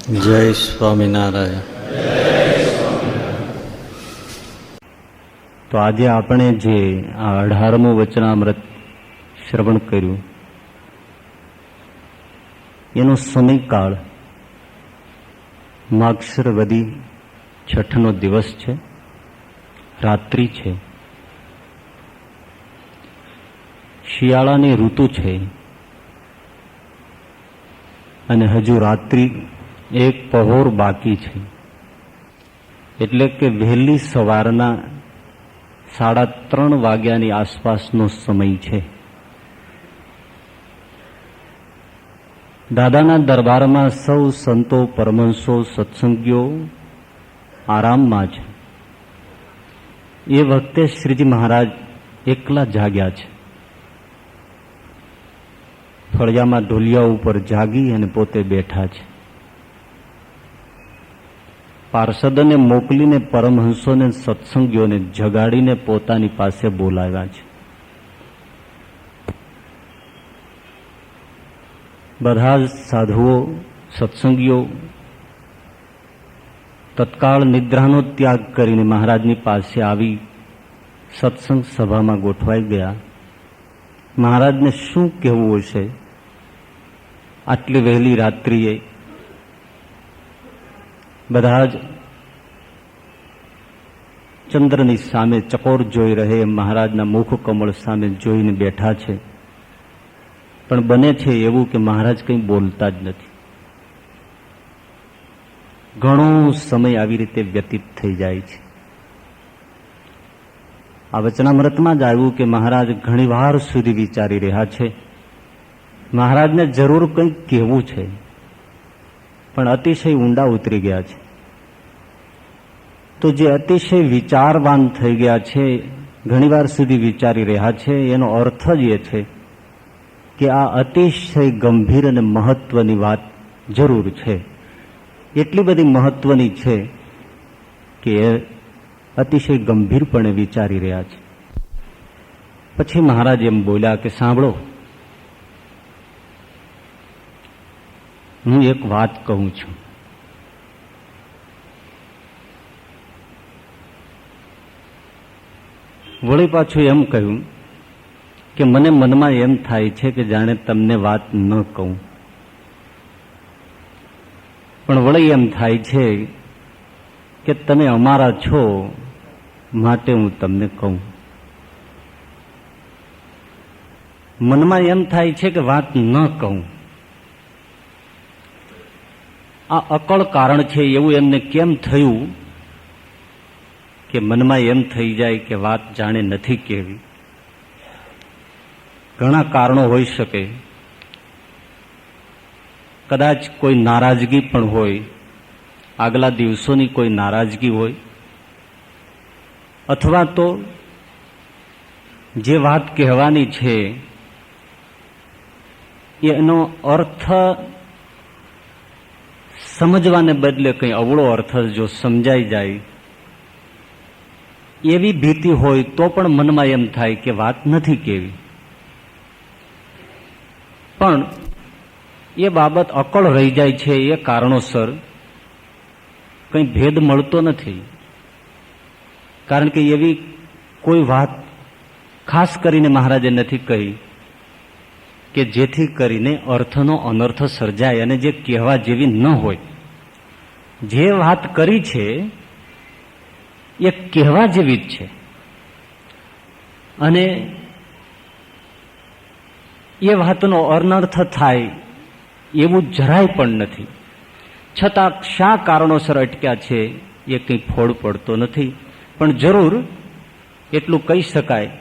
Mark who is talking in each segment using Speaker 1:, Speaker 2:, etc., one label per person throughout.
Speaker 1: જય સ્વામિનારાયણ.
Speaker 2: તો આજે આપણે જે આ 18મું વચનામૃત શ્રવણ કર્યું એનો સમયકાળ માગશર વદી છઠનો દિવસ છે, રાત્રિ છે, શિયાળાની ઋતુ છે અને હજુ રાત્રિ એક પહોર બાકી છે. એટલે કે વહેલી સવારના 3:30 વાગ્યાની આસપાસનો સમય છે. દાદાના દરબારમાં સૌ સંતો, પરમહંસો, સત્સંગીઓ આરામમાં છે. એ વખતે શ્રીજી મહારાજ એકલા જાગ્યા છે. ફળિયામાં ઢોલિયા ઉપર જાગી અને પોતે બેઠા છે. પાર્ષદોને મોકલીને પરમહંસોને, સત્સંગીઓને જગાડીને પોતાની પાસે બોલાવ્યા છે. બધા જ સાધુઓ, સત્સંગીઓ તત્કાળ નિદ્રાનો ત્યાગ કરીને મહારાજની પાસે આવી સત્સંગ સભામાં ગોઠવાઈ ગયા. મહારાજને શું કહેવું હશે આટલી વહેલી રાત્રિએ? બધા જ ચંદ્રની સામે ચકોર જોઈ રહે એમ મહારાજના મુખ કમળ સામે જોઈને બેઠા છે. પણ બને છે એવું કે મહારાજ કંઈ બોલતા જ નથી. ઘણો સમય આવી રીતે વ્યતીત થઈ જાય છે. આ વચનામૃતમાં જ આવ્યું કે મહારાજ ઘણી વાર સુધી વિચારી રહ્યા છે. મહારાજને જરૂર કંઈક કહેવું છે, પણ અતિશય ઊંડા ઉતરી ગયા છે. તો જે અતિશય વિચારવાન થઈ ગયા છે, ઘણીવાર સુધી વિચારી રહ્યા છે, એનો અર્થ જ એ છે કે આ અતિશય ગંભીર અને મહત્વની વાત જરૂર છે. એટલી બધી મહત્વની છે કે એ અતિશય ગંભીરપણે વિચારી રહ્યા છે. પછી મહારાજ એમ બોલ્યા કે સાંભળો, હું એક વાત કહું છું. વળી પાછું એમ કહ્યું કે મને મનમાં એમ થાય છે કે જાણે તમને વાત ન કહું, પણ વળી એમ થાય છે કે તમે અમારા છો માટે હું તમને કહું. મનમાં એમ થાય છે કે વાત ન કહું. આ અકળ કારણ છે. એવું એમને કેમ થયું કે મનમાં એમ થઈ જાય કે વાત જાણે નથી કહેવી? ઘણા કારણો હોઈ શકે. કદાચ કોઈ નારાજગી પણ હોય, આગલા દિવસોની કોઈ નારાજગી હોય, અથવા તો જે વાત કહેવાની છે એનો અર્થ સમજવાને બદલે કંઈ અવળો અર્થ જો સમજાઈ જાય એવી ભીતિ હોય તો પણ મનમાં એમ થાય કે વાત નથી કહેવી. પણ એ બાબત અકળ રહી જાય છે. એ કારણોસર કંઈ ભેદ મળતો નથી. કારણ કે એવી કોઈ વાત ખાસ કરીને મહારાજે નથી કહી કે જેથી કરીને અર્થનો અનર્થ સર્જાય અને જે કહેવા જેવી ન હોય. જે વાત કરી છે એ કહેવા જેવી જ છે અને એ વાતનો અનર્થ થાય એવું જરાય પણ નથી. છતાં શા કારણોસર અટક્યા છે એ કંઈ ફોડ પડતો નથી. પણ જરૂર એટલું કહી શકાય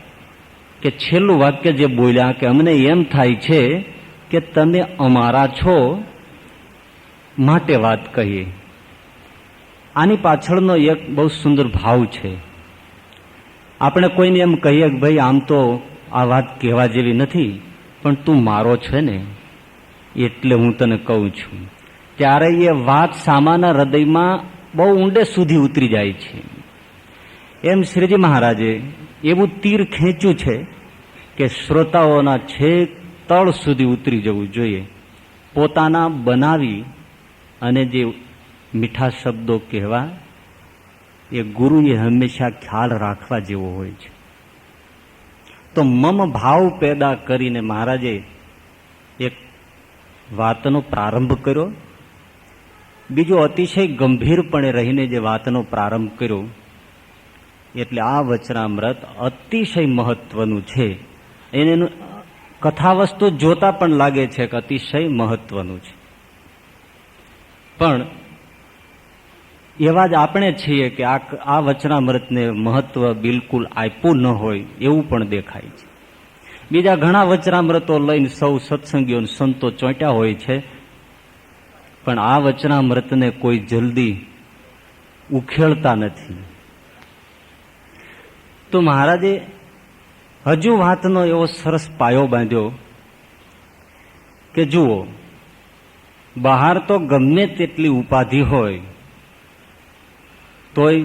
Speaker 2: કે છેલ્લું વાક્ય જે બોલ્યા કે અમને એમ થાય છે કે તમે અમારા છો માટે વાત કહીએ. આની પાછળનો એક બહુ સુંદર ભાવ છે. આપણે કોઈને એમ કહીએ કે ભાઈ આમ તો આ વાત કહેવા જેવી નથી, પણ તું મારો છે ને એટલે હું તને કહું છું. ત્યારે એ વાત સામાના હૃદયમાં બહુ ઊંડે સુધી ઉતરી જાય છે. એમ શ્રીજી મહારાજે એવું તીર ખેંચ્યું છે કે શ્રોતાઓના છેક તળ સુધી ઉતરી જવું જોઈએ. પોતાના બનાવી અને જે મીઠા શબ્દો કહેવા એ ગુરુએ હંમેશા ખ્યાલ રાખવા જેવો હોય છે. તો મમ ભાવ પેદા કરીને મહારાજે એક વાતનો પ્રારંભ કર્યો. બીજો અતિશય ગંભીરપણે રહીને જે વાતનો પ્રારંભ કર્યો, એટલે આ વચનામૃત અતિશય મહત્વનું છે. એનું કથાવસ્તુ જોતા પણ લાગે છે કે અતિશય મહત્વનું છે. પણ એવા જ આપણે છીએ કે આ વચનામૃતને મહત્વ બિલકુલ આપ્યું ન હોય એવું પણ દેખાય છે. બીજા ઘણા વચનામૃતો લઈને સૌ સત્સંગીઓ સંતો ચોંટ્યા હોય છે, પણ આ વચનામૃતને કોઈ જલ્દી ઉખેડતા નથી. તો મહારાજે હજુ વાતનો એવો સરસ પાયો બાંધ્યો કે જુઓ, બહાર તો ગમે તેટલી ઉપાધિ હોય તોય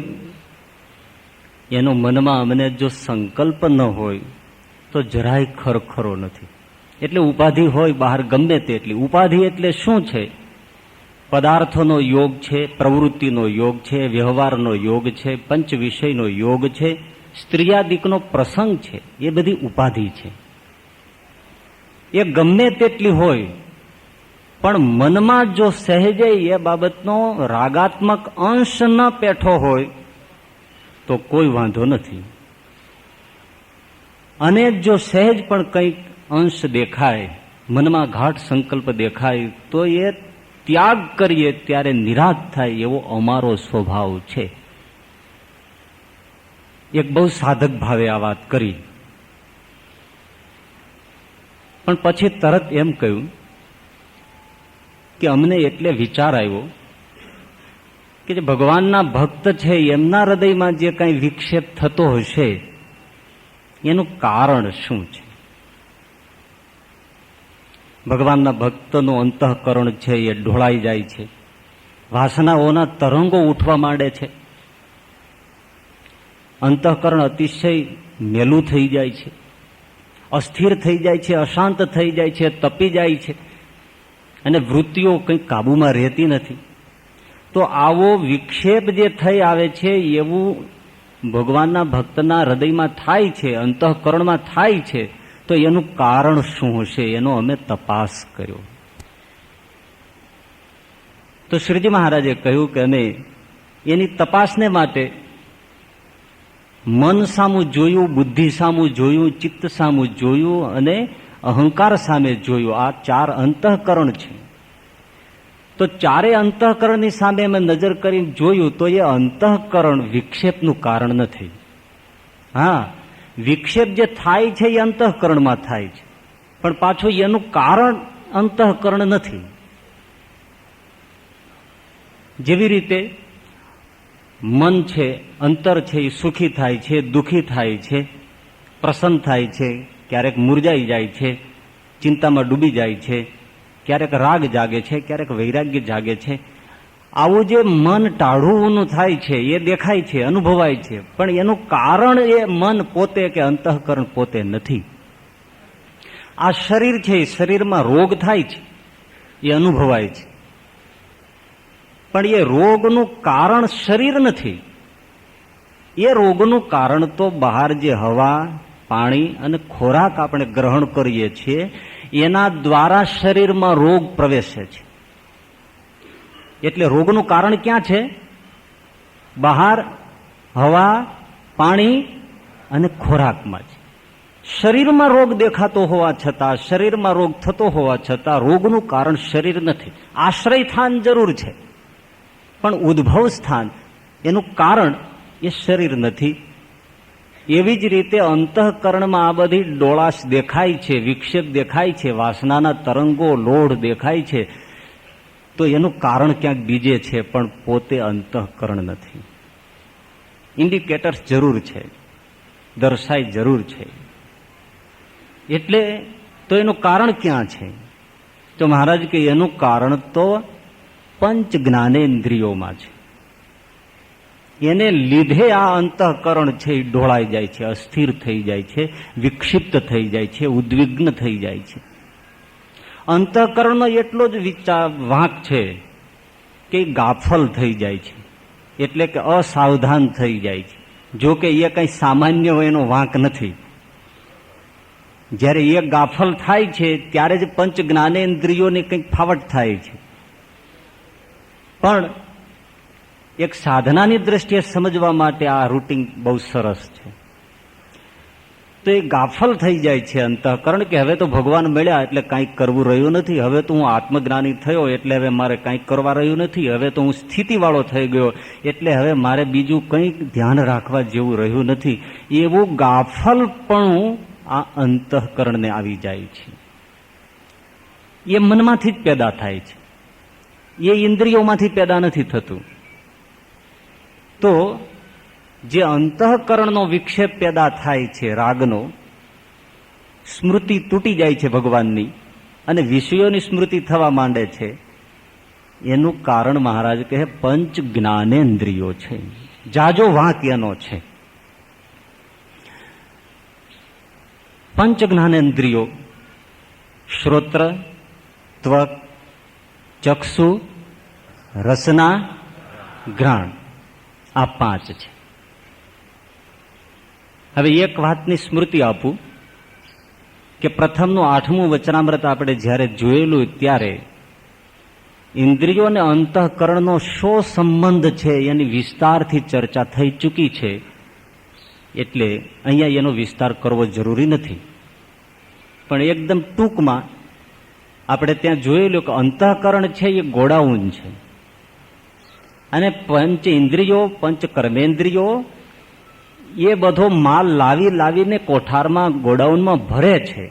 Speaker 2: એનો મનમાં અમને જો સંકલ્પ ન હોય તો જરાય ખરખરો નથી. એટલે ઉપાધિ હોય બહાર ગમે તેટલી. ઉપાધિ એટલે શું છે? પદાર્થોનો યોગ છે, પ્રવૃત્તિનો યોગ છે, વ્યવહારનો યોગ છે, પંચ વિષયનો યોગ છે, સ્ત્રીયાદિકનો પ્રસંગ છે. એ બધી ઉપાધિ છે. એ ગમે તેટલી હોય પણ મનમાં જો સહેજે એ બાબતનો રાગાત્મક અંશ ન પેઠો હોય તો કોઈ વાંધો નથી. અને જો સહેજ પણ કંઈક અંશ દેખાય, મનમાં ઘાટ સંકલ્પ દેખાય, તો એ ત્યાગ કરીએ ત્યારે નિરાશ થાય એવો અમારો સ્વભાવ છે. એક બહુ સાધક ભાવે આ વાત કરી, પણ પછી તરત એમ કહ્યું કે અમને એટલે વિચાર આવ્યો કે જે ભગવાનના ભક્ત છે એમના હૃદયમાં જે કંઈ વિક્ષેપ થતો હશે એનું કારણ શું છે? ભગવાનના ભક્તનું અંતઃકરણ છે એ ઢોળાઈ જાય છે, વાસનાઓના તરંગો ઉઠવા માંડે છે, અંતઃકરણ અતિશય મેલું થઈ જાય છે, અસ્થિર થઈ જાય છે, અશાંત થઈ જાય છે, તપી જાય છે, અને વૃત્તિઓ કંઈ કાબુમાં રહેતી નથી. તો આવો વિક્ષેપ જે થઈ આવે છે એવું ભગવાનના ભક્તના હૃદયમાં થાય છે, અંતઃકરણમાં થાય છે. તો એનું કારણ શું હશે એનો અમે તપાસ કર્યો. તો શ્રીજી મહારાજે કહ્યું કે અમે એની તપાસને માટે મન સામું જોયું, બુદ્ધિ સામું જોયું, ચિત્ત સામું જોયું અને અહંકાર સામે જોયું. આ ચાર અંતઃકરણ છે. તો ચારે અંતઃકરણની સામે અમે નજર કરીને જોયું તો એ અંતઃકરણ વિક્ષેપનું કારણ નથી. હા, વિક્ષેપ જે થાય છે એ અંતઃકરણમાં થાય છે, પણ પાછું એનું કારણ અંતઃકરણ નથી. જેવી રીતે મન છે, અંતર છે, એ સુખી થાય છે, દુઃખી થાય છે, પ્રસન્ન થાય છે, ક્યારેક મુરઝાઈ જાય છે, ચિંતામાં ડૂબી જાય છે, ક્યારેક રાગ જાગે છે, ક્યારેક વૈરાગ્ય જાગે છે. આવું જે મન ટાઢું થાય છે એ દેખાય છે, અનુભવાય છે, પણ એનું કારણ એ મન પોતે કે અંતઃકરણ પોતે નથી. આ શરીર છે, શરીરમાં રોગ થાય છે એ અનુભવાય છે, પણ એ રોગનું કારણ શરીર નથી. એ રોગનું કારણ તો બહાર જે હવા, પાણી અને ખોરાક આપણે ગ્રહણ કરીએ છીએ એના દ્વારા શરીરમાં રોગ પ્રવેશે છે. એટલે રોગનું કારણ ક્યાં છે? બહાર હવા, પાણી અને ખોરાકમાં છે. શરીરમાં રોગ દેખાતો હોવા છતાં, શરીરમાં રોગ થતો હોવા છતાં રોગનું કારણ શરીર નથી. આશ્રય સ્થાન જરૂર છે, પણ ઉદ્ભવ સ્થાન એનું કારણ એ શરીર નથી. એવી જ રીતે અંતઃકરણમાં આ બધી ડોળાશ દેખાય છે, વિક્ષેપ દેખાય છે, વાસનાના તરંગો, લોઢ દેખાય છે, તો એનું કારણ ક્યાંક બીજે છે, પણ પોતે અંતઃકરણ નથી. ઇન્ડિકેટર્સ જરૂર છે, દર્શાય જરૂર છે. એટલે તો એનું કારણ ક્યાં છે? તો મહારાજ કે એનું કારણ તો પંચ જ્ઞાનેન્દ્રિયોમાં છે. એને લીધે આ અંતઃકરણ છે એ ઢોળાઈ જાય છે, અસ્થિર થઈ જાય છે, વિક્ષિપ્ત થઈ જાય છે, ઉદ્વિગ્ન થઈ જાય છે. અંતઃકરણનો એટલો જ વાંક છે કે ગાફલ થઈ જાય છે, એટલે કે અસાવધાન થઈ જાય છે. જો કે એ કંઈ સામાન્ય હોય એનો વાંક નથી. જ્યારે એ ગાફલ થાય છે ત્યારે જ પંચ જ્ઞાનેન્દ્રિયોની કંઈક ફાવટ થાય છે. પણ એક સાધનાની દ્રષ્ટિએ સમજવા માટે આ રૂટિન બહુ સરસ છે. તો એ ગાફલ થઈ જાય છે અંતઃકરણ કે હવે તો ભગવાન મળ્યા એટલે કાંઈક કરવું રહ્યું નથી, હવે તો હું આત્મજ્ઞાની થયો એટલે હવે મારે કાંઈક કરવા રહ્યું નથી, હવે તો હું સ્થિતિવાળો થઈ ગયો એટલે હવે મારે બીજું કંઈક ધ્યાન રાખવા જેવું રહ્યું નથી. એવું ગાફલપણું આ અંતઃકરણને આવી જાય છે. એ મનમાંથી જ પેદા થાય છે, એ ઇન્દ્રિયોમાંથી પેદા નથી થતું. તો જે અંતઃકરણનો વિક્ષેપ પેદા થાય છે રાગનો, સ્મૃતિ તૂટી જાય છે ભગવાનની અને વિષયોની સ્મૃતિ થવા માંડે છે, એનું કારણ મહારાજ કહે પંચ જ્ઞાનેન્દ્રિયો છે. જાજો વાંક એનો છે. પંચ જ્ઞાનેન્દ્રિયો શ્રોત્ર, ત્વક, ચક્ષુ, રસના, ઘ્રાણ, આ પાંચ છે. હવે એક વાતની સ્મૃતિ આપું કે પ્રથમનું 8મું વચનામૃત આપણે જ્યારે જોયેલું ત્યારે ઇન્દ્રિયો અને અંતઃકરણનો શો સંબંધ છે એની વિસ્તારથી ચર્ચા થઈ ચૂકી છે, એટલે અહીંયા એનો વિસ્તાર કરવો જરૂરી નથી. પણ એકદમ ટૂંકમાં આપણે ત્યાં જોયેલું કે અંતઃકરણ છે એ ગોડાઉન છે અને પંચ ઇન્દ્રિયો, પંચ કર્મેન્દ્રિયો એ બધો માલ લાવીને કોઠારમાં ગોડાઉનમાં ભરે છે.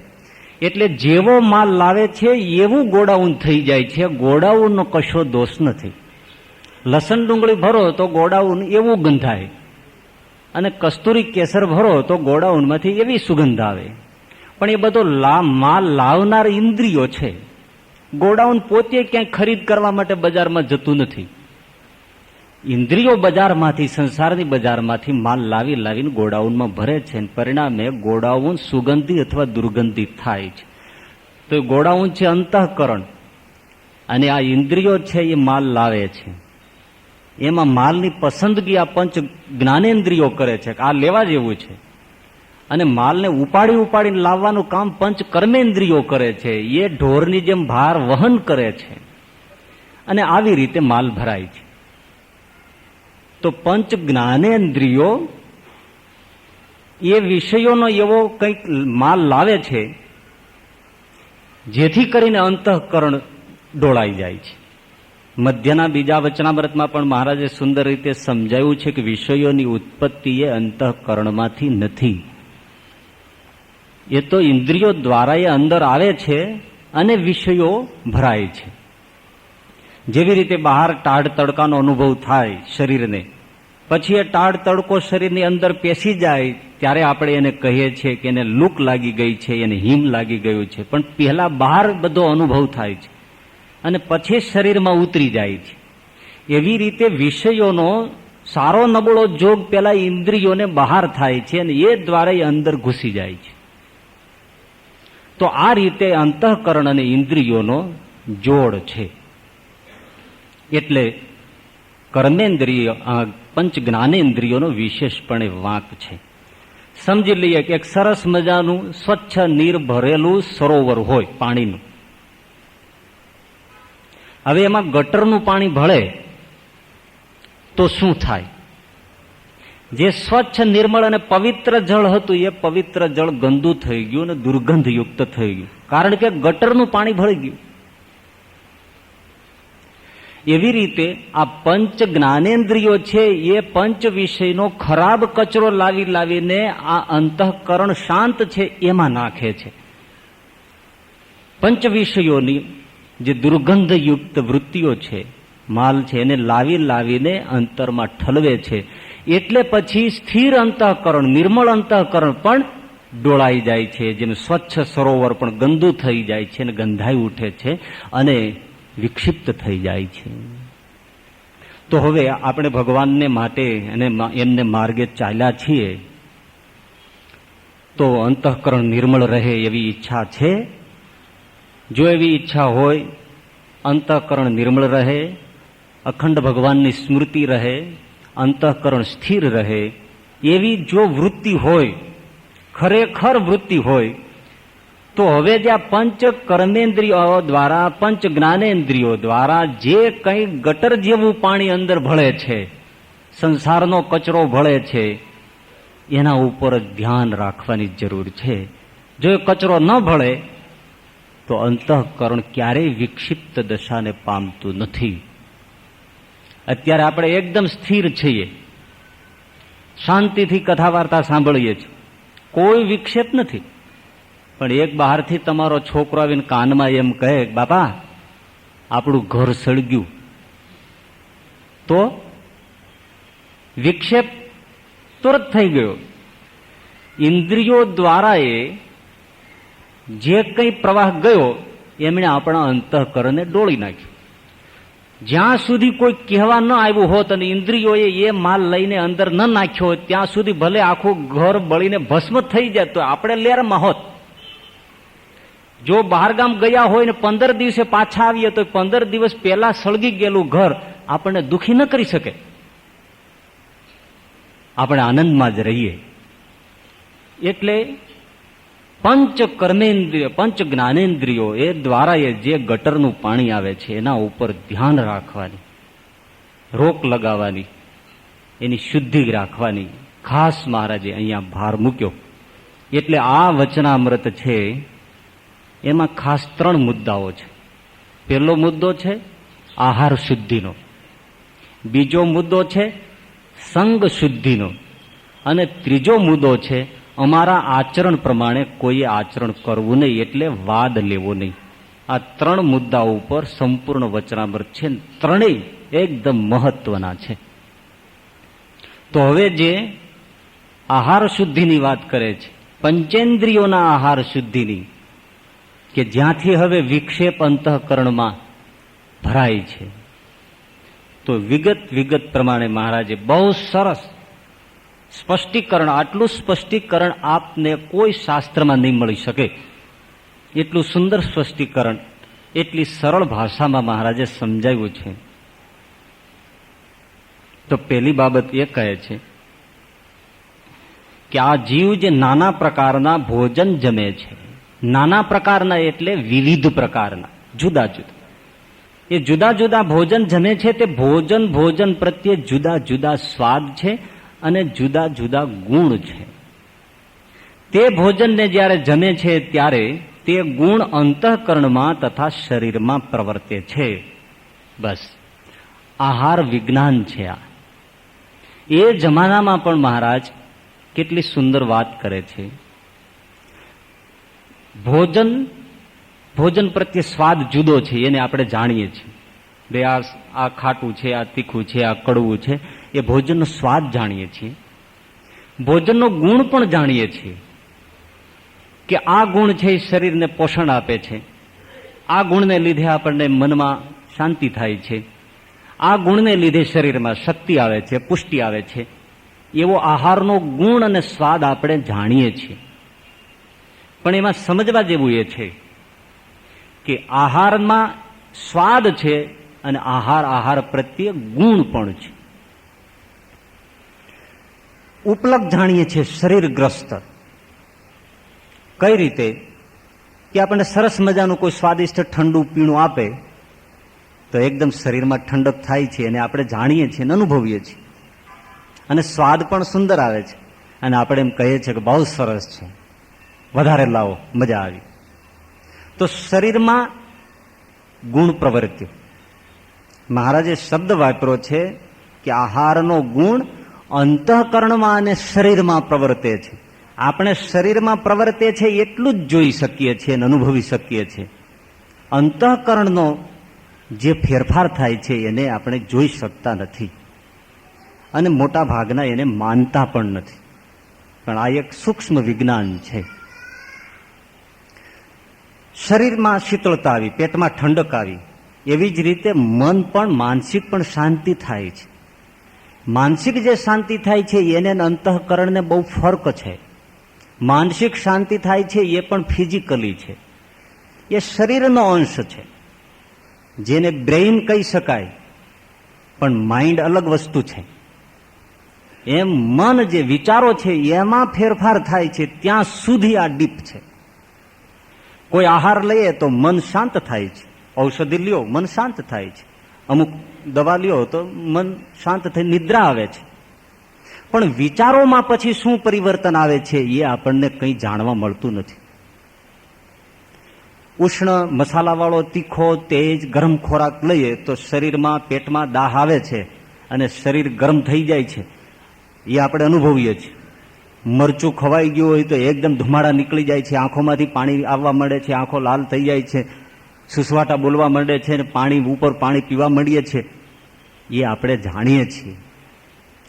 Speaker 2: એટલે જેવો માલ લાવે છે એવું ગોડાઉન થઈ જાય છે. ગોડાઉનનો કશો દોષ નથી. લસણ ડુંગળી ભરો તો ગોડાઉન એવું ગંધાય અને કસ્તુરી કેસર ભરો તો ગોડાઉનમાંથી એવી સુગંધ આવે. પણ એ બધો માલ લાવનાર ઇન્દ્રિયો છે. ગોડાઉન પોતે ક્યાંય ખરીદ કરવા માટે બજારમાં જતું નથી. ઇન્દ્રિયો બજારમાંથી, સંસારની બજારમાંથી માલ લાવીને ગોડાઉનમાં ભરે છે અને પરિણામે ગોડાઉન સુગંધી અથવા દુર્ગંધી થાય છે. તો ગોડાઉન છે અંતઃકરણ અને આ ઇન્દ્રિયો છે એ માલ લાવે છે. એમાં માલની પસંદગી આ પંચ જ્ઞાનેન્દ્રિયો કરે છે કે આ લેવા જેવું છે, અને માલને ઉપાડીને લાવવાનું કામ પંચ કર્મેન્દ્રિયો કરે છે. એ ઢોરની જેમ ભાર વહન કરે છે અને આવી રીતે માલ ભરાય છે. તો પંચ જ્ઞાનેન્દ્રિયો એ વિષયોનો એવો કંઈક માલ લાવે છે જેથી કરીને અંતઃકરણ ડોળાઈ જાય છે. મધ્યના બીજા વચનામૃતમાં પણ મહારાજે સુંદર રીતે સમજાવ્યું છે કે વિષયોની ઉત્પત્તિ એ અંતઃકરણમાંથી નથી. એ તો ઇન્દ્રિયો દ્વારા એ અંદર આવે છે અને વિષયો ભરાય છે. જેવી રીતે બહાર ટાઢ તડકાનો અનુભવ થાય શરીરને, પછી એ ટાઢ તડકો શરીરની અંદર પેસી જાય ત્યારે આપણે એને કહીએ છીએ કે એને લૂક લાગી ગઈ છે, એને હિમ લાગી ગયું છે. પણ પહેલા બહાર બધો અનુભવ થાય છે અને પછી શરીરમાં ઉતરી જાય છે. એવી રીતે વિષયોનો સારો નબળો જોગ પેલા ઇન્દ્રિયોને બહાર થાય છે અને એ દ્વારા એ અંદર ઘૂસી જાય છે. તો આ રીતે અંતઃકરણ અને ઇન્દ્રિયોનો જોડ છે. એટલે કર્મેન્દ્રિય, પંચ જ્ઞાનેન્દ્રિયોનો વિશેષપણે વાંક છે. સમજી લઈએ કે એક સરસ મજાનું સ્વચ્છ નીર ભરેલું સરોવર હોય પાણીનું. હવે એમાં ગટરનું પાણી ભળે તો શું થાય? જે સ્વચ્છ, નિર્મળ અને પવિત્ર જળ હતું એ પવિત્ર જળ ગંદુ થઈ ગયું અને દુર્ગંધયુક્ત થઈ ગયું, કારણ કે ગટરનું પાણી ભળી ગયું. એવી રીતે આ પંચ જ્ઞાનેન્દ્રિયો છે એ પંચ વિષયનો ખરાબ કચરો લાવીને આ અંતઃકરણ શાંત છે એમાં નાખે છે. પંચ વિષયોની જે દુર્ગંધયુક્ત વૃત્તિઓ છે, માલ છે, એને લાવીને અંતરમાં ઠલવે છે. એટલે પછી સ્થિર અંતઃકરણ, નિર્મળ અંતઃકરણ પણ ડોળાઈ જાય છે. જેમ સ્વચ્છ સરોવર પણ ગંદુ થઈ જાય છે અને ગંધાઈ ઉઠે છે અને વિક્ષિપ્ત થઈ જાય છે. તો હવે આપણે ભગવાનને માટે અને એમને માર્ગે ચાલ્યા છીએ તો અંતઃકરણ નિર્મળ રહે એવી ઈચ્છા છે. જો એવી ઈચ્છા હોય, અંતઃકરણ નિર્મળ રહે, અખંડ ભગવાનની સ્મૃતિ રહે, અંતઃકરણ સ્થિર રહે, એવી જો વૃત્તિ હોય, ખરેખર વૃત્તિ હોય, તો હવે જે આ પંચ કર્મેન્દ્રિયો દ્વારા, પંચ જ્ઞાનેન્દ્રિયો દ્વારા જે કંઈ ગટર જેવું પાણી અંદર ભળે છે, સંસારનો કચરો ભળે છે, એના ઉપર ધ્યાન રાખવાની જરૂર છે. જો એ કચરો ન ભળે તો અંતઃકરણ ક્યારેય વિક્ષિપ્ત દશાને પામતું નથી. અત્યારે આપણે એકદમ સ્થિર છીએ, શાંતિથી કથા વાર્તા સાંભળીએ છીએ, કોઈ વિક્ષેપ નથી. પણ એક બહારથી તમારો છોકરો આવીને કાનમાં એમ કહે, બાપા આપણું ઘર સળગ્યું, તો વિક્ષેપ તુરત થઈ ગયો. ઇન્દ્રિયો દ્વારા જે કંઈ પ્રવાહ ગયો એમણે આપણા અંતઃકરણને ડોળી નાખ્યું. જ્યાં સુધી કોઈ કહેવા ન આવ્યું હોત અને ઇન્દ્રિયોએ એ માલ લઈને અંદર ન નાખ્યો હોત, ત્યાં સુધી ભલે આખું ઘર બળીને ભસ્મ થઈ જાય તો આપણે લેરમાં હોત. જો બહારગામ ગયા હોય ને 15 દિવસે પાછા આવીએ તો 15 દિવસ પહેલા સળગી ગયેલું ઘર આપણને દુઃખી ન કરી શકે. આપણે આનંદમાં જ રહીએ. એટલે પંચ કર્મેન્દ્રિય, પંચ જ્ઞાનેન્દ્રિયો એ દ્વારા જે ગટરનું પાણી આવે છે એના ઉપર ધ્યાન રાખવાની, રોક લગાવવાની, એની શુદ્ધિ રાખવાની ખાસ મહારાજે અહીંયા ભાર મૂક્યો. એટલે આ વચનામૃત છે એમાં ખાસ 3 મુદ્દાઓ છે. પહેલો મુદ્દો છે આહાર શુદ્ધિનો, બીજો મુદ્દો છે સંગ શુદ્ધિનો, અને ત્રીજો મુદ્દો છે અમારા આચરણ પ્રમાણે કોઈએ આચરણ કરવું નહીં, એટલે વાદ લેવો નહીં. આ 3 મુદ્દાઓ ઉપર સંપૂર્ણ વચનામૃત છે. ત્રણેય એકદમ મહત્વના છે. તો હવે જે આહાર શુદ્ધિની વાત કરે છે, પંચેન્દ્રિયોના આહાર શુદ્ધિની, કે જ્યાંથી હવે વિક્ષેપ અંતઃકરણમાં ભરાય છે, તો વિગત પ્રમાણે મહારાજે બહુ સરસ સ્પષ્ટીકરણ, આટલું સ્પષ્ટીકરણ આપને કોઈ શાસ્ત્રમાં નહીં મળી શકે. એટલું સુંદર સ્પષ્ટીકરણ, એટલી સરળ ભાષામાં મહારાજે સમજાવ્યું છે. તો પહેલી બાબત એ કહે છે કે આ જીવ જે નાના પ્રકારના ભોજન જમે છે, નાના પ્રકારના એટલે વિવિધ પ્રકારના, જુદા જુદા, એ જુદા જુદા ભોજન જમે છે. તે ભોજન પ્રત્યે જુદા જુદા સ્વાદ છે અને જુદા જુદા ગુણ છે. તે ભોજનને જ્યારે જમે છે ત્યારે તે ગુણ અંતઃકરણમાં તથા શરીરમાં પ્રવર્તે છે. બસ આહાર વિજ્ઞાન છે આ. એ જમાનામાં પણ મહારાજ કેટલી સુંદર વાત કરે છે. ભોજન પ્રત્યે સ્વાદ જુદો છે એને આપણે જાણીએ છીએ. બે આ ખાટું છે, આ તીખું છે, આ કડવું છે, એ ભોજનનો સ્વાદ જાણીએ છીએ. ભોજનનો ગુણ પણ જાણીએ છીએ કે આ ગુણ છે એ શરીરને પોષણ આપે છે, આ ગુણને લીધે આપણને મનમાં શાંતિ થાય છે, આ ગુણને લીધે શરીરમાં શક્તિ આવે છે, પુષ્ટિ આવે છે. એવો આહારનો ગુણ અને સ્વાદ આપણે જાણીએ છીએ. પણ એમાં સમજવા જેવું એ છે કે આહારમાં સ્વાદ છે અને આહાર પ્રત્યે ગુણ પણ છે. ઉપલબ્ધ જાણીએ છીએ શરીરગ્રસ્ત. કઈ રીતે? કે આપણને સરસ મજાનું કોઈ સ્વાદિષ્ટ ઠંડુ પીણું આપે તો એકદમ શરીરમાં ઠંડક થાય છે અને આપણે જાણીએ છીએ અને અનુભવીએ છીએ, અને સ્વાદ પણ સુંદર આવે છે, અને આપણે એમ કહીએ છીએ કે બહુ સરસ છે, વધારે લાવો, મજા આવી. તો શરીરમાં ગુણ પ્રવર્ત્યો. મહારાજે શબ્દ વાપર્યો છે કે આહારનો ગુણ અંતઃકરણમાં અને શરીરમાં પ્રવર્તે છે. આપણે શરીરમાં પ્રવર્તે છે એટલું જ જોઈ શકીએ છીએ અને અનુભવી શકીએ છીએ. અંતઃકરણનો જે ફેરફાર થાય છે એને આપણે જોઈ શકતા નથી, અને મોટા ભાગના એને માનતા પણ નથી. પણ આ એક સૂક્ષ્મ વિજ્ઞાન છે. શરીરમાં શીતળતા આવી, પેટમાં ઠંડક આવી, એવી જ રીતે મન પણ, માનસિક પણ શાંતિ થાય છે. માનસિક જે શાંતિ થાય છે એને અંતઃકરણને બહુ ફરક છે. માનસિક શાંતિ થાય છે એ પણ ફિઝિકલી છે, એ શરીરનો અંશ છે. જેને બ્રેઇન કહી શકાય પણ માઇન્ડ અલગ વસ્તુ છે. એમ મન જે વિચારો છે એમાં ફેરફાર થાય છે ત્યાં સુધી આ ડીપ છે. કોઈ આહાર લઈએ તો મન શાંત થાય છે, ઔષધિ લ્યો મન શાંત થાય છે, અમુક દવા લ્યો તો મન શાંત થઈ નિદ્રા આવે છે. પણ વિચારોમાં પછી શું પરિવર્તન આવે છે એ આપણને કંઈ જાણવા મળતું નથી. ઉષ્ણ મસાલાવાળો તીખો તેજ ગરમ ખોરાક લઈએ તો શરીરમાં પેટમાં દાહ આવે છે અને શરીર ગરમ થઈ જાય છે, એ આપણે અનુભવીએ છીએ. મરચું ખવાઈ ગયું હોય તો એકદમ ધુમાડા નીકળી જાય છે, આંખોમાંથી પાણી આવવા માંડે છે, આંખો લાલ થઈ જાય છે, સુસવાટા બોલવા માંડે છે, પાણી ઉપર પાણી પીવા માંડીએ છે. એ આપણે જાણીએ છીએ.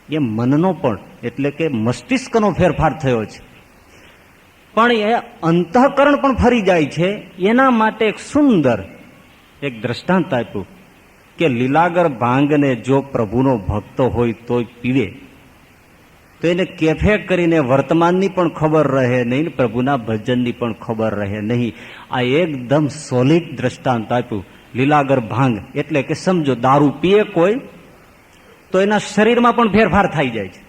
Speaker 2: એ મનનો પણ એટલે કે મસ્તિષ્કનો ફેરફાર થયો છે. પણ એ અંતઃકરણ પણ ફરી જાય છે. એના માટે એક સુંદર એક દ્રષ્ટાંત આપ્યું કે લીલાગર ભાંગને જો પ્રભુનો ભક્ત હોય તોય પીવે તો એને કેફે કરીને વર્તમાનની પણ ખબર રહે નહીં, પ્રભુના ભજનની પણ ખબર રહે નહીં. આ એકદમ સોલિડ દ્રષ્ટાંત આપ્યું. લીલાગર ભાંગ એટલે કે સમજો દારૂ પીએ કોઈ તો એના શરીરમાં પણ ફેરફાર થઈ જાય છે.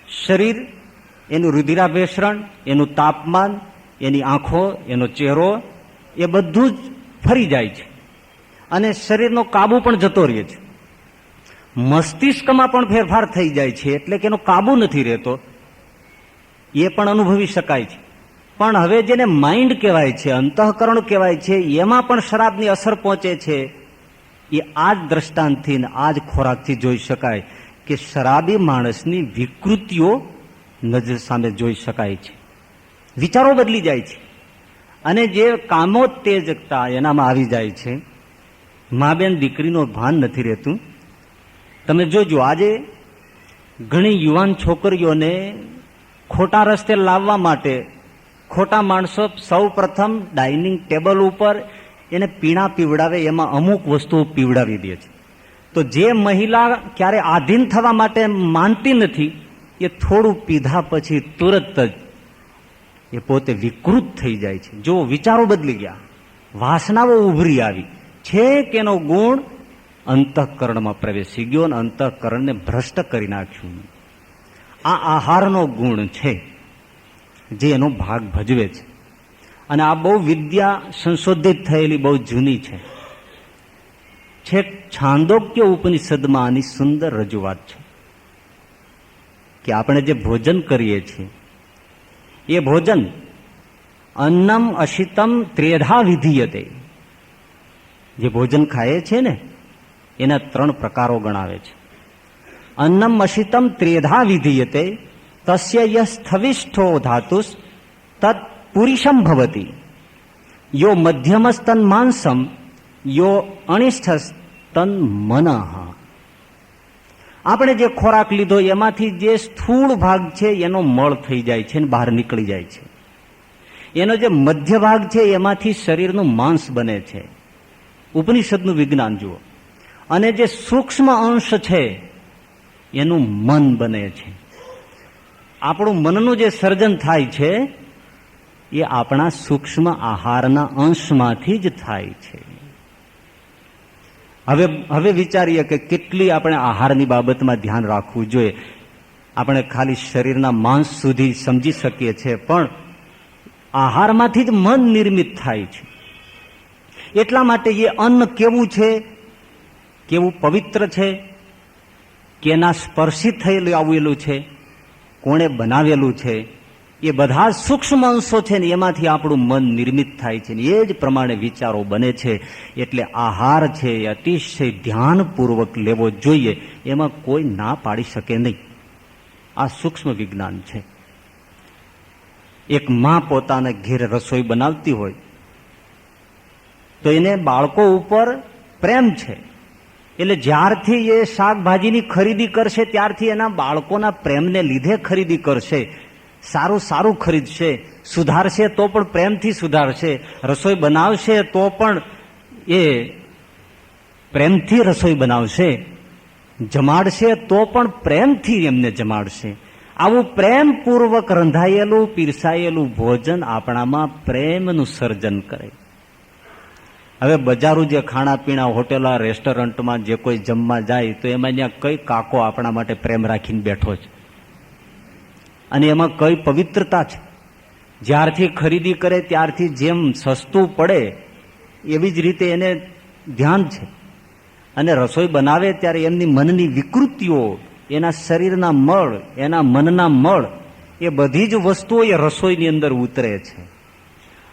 Speaker 2: શરીર, એનું રુધિરાભેસરણ, એનું તાપમાન, એની આંખો, એનો ચહેરો એ બધું જ ફરી જાય છે અને શરીરનો કાબુ પણ જતો રહે છે. મસ્તિષ્કમાં પણ ફેરફાર થઈ જાય છે એટલે કે એનો કાબુ નથી રહેતો, એ પણ અનુભવી શકાય છે. પણ હવે જેને માઇન્ડ કહેવાય છે, અંતઃકરણ કહેવાય છે, એમાં પણ શરાબની અસર પહોંચે છે. એ આ જ દ્રષ્ટાંતથી આ જ ખોરાકથી જોઈ શકાય કે શરાબી માણસની વિકૃતિઓ નજર સામે જોઈ શકાય છે. વિચારો બદલી જાય છે અને જે કામોત્તેજકતા એનામાં આવી જાય છે. મા બેન દીકરીનો ભાન નથી રહેતું. તમે જોજો આજે ઘણી યુવાન છોકરીઓને ખોટા રસ્તે લાવવા માટે ખોટા માણસો સૌ પ્રથમ ડાઇનિંગ ટેબલ ઉપર એને પીણા પીવડાવે, એમાં અમુક વસ્તુઓ પીવડાવી દે છે. તો જે મહિલા ક્યારે આધીન થવા માટે માનતી નથી એ થોડું પીધા પછી તુરત જ એ પોતે વિકૃત થઈ જાય છે. જો વિચારો બદલી ગયા, વાસનાઓ ઉભરી આવી છે કે એનો ગુણ અંતઃકરણમાં પ્રવેશી ગયો અને અંતઃકરણને ભ્રષ્ટ કરી નાખ્યું. આ આહારનો ગુણ છે જે એનો ભાગ ભજવે છે. અને આ બહુ વિદ્યા સંશોધિત થયેલી બહુ જૂની છે. છેક છાંદોક્ય ઉપનિષદમાં આની સુંદર રજૂઆત છે કે આપણે જે ભોજન કરીએ છીએ એ ભોજન અન્નમ અશિતમ ત્રેધા વિધીયતે. જે ભોજન ખાઈએ છીએ ને એના 3 પ્રકારો ગણાવે છે. અન્નમ અશિતમ ત્રેધા વિધીયતે તસ્ય યહ સ્થવિષ્ઠો ધાતુસ તત્ પુરુષમ ભવતી યો મધ્યમસ્તન માંસમ યો અનિષ્ઠસ્તન મનઃ. આપણે જે ખોરાક લીધો એમાંથી જે સ્થૂળ ભાગ છે એનો મળ થઈ જાય છે અને બહાર નીકળી જાય છે. એનો જે મધ્ય ભાગ છે એમાંથી શરીરનું માંસ બને છે. ઉપનિષદનું વિજ્ઞાન જુઓ. અને જે સૂક્ષ્મ અંશ છે એનું મન બને છે. આપણું મનનું જે સર્જન થાય છે એ આપણા સૂક્ષ્મ આહારના અંશમાંથી જ થાય છે. હવે વિચારીએ કે કેટલી આપણે આહારની બાબતમાં ધ્યાન રાખવું જોઈએ. આપણે ખાલી શરીરના માંસ સુધી સમજી શકીએ છીએ, પણ આહારમાંથી જ મન નિર્મિત થાય છે. એટલા માટે એ અન્ન કેવું છે, કેવું પવિત્ર છે, કેના સ્પર્શિત થયેલું આવેલું છે, કોણે બનાવેલું છે, એ બધા સૂક્ષ્મ અંશો છે ને એમાંથી આપણું મન નિર્મિત થાય છે ને એ જ પ્રમાણે વિચારો બને છે. એટલે આહાર છે એ અતિશય ધ્યાનપૂર્વક લેવો જોઈએ, એમાં કોઈ ના પાડી શકે નહીં. આ સૂક્ષ્મ વિજ્ઞાન છે. એક માં પોતાના ઘેર રસોઈ બનાવતી હોય તો એને બાળકો ઉપર પ્રેમ છે, એટલે જ્યારથી એ શાકભાજીની ખરીદી કરશે ત્યારથી એના બાળકોના પ્રેમને લીધે ખરીદી કરશે. સારું સારું ખરીદશે, સુધારશે તો પણ પ્રેમથી સુધારશે, રસોઈ બનાવશે તો પણ એ પ્રેમથી રસોઈ બનાવશે, જમાડશે તો પણ પ્રેમથી એમને જમાડશે. આવું પ્રેમપૂર્વક રંધાયેલું પીરસાયેલું ભોજન આપણામાં પ્રેમનું સર્જન કરે. હવે બજારું જે ખાણાપીણા હોટેલો રેસ્ટોરન્ટમાં જે કોઈ જમવા જાય તો એમાં ત્યાં કઈ કાકો આપણા માટે પ્રેમ રાખીને બેઠો છે અને એમાં કઈ પવિત્રતા છે. જ્યારથી ખરીદી કરે ત્યારથી જેમ સસ્તું પડે એવી જ રીતે એને ધ્યાન છે. અને રસોઈ બનાવે ત્યારે એમની મનની વિકૃતિઓ, એના શરીરના મળ, એના મનના મળ, એ બધી જ વસ્તુઓ એ રસોઈની અંદર ઉતરે છે.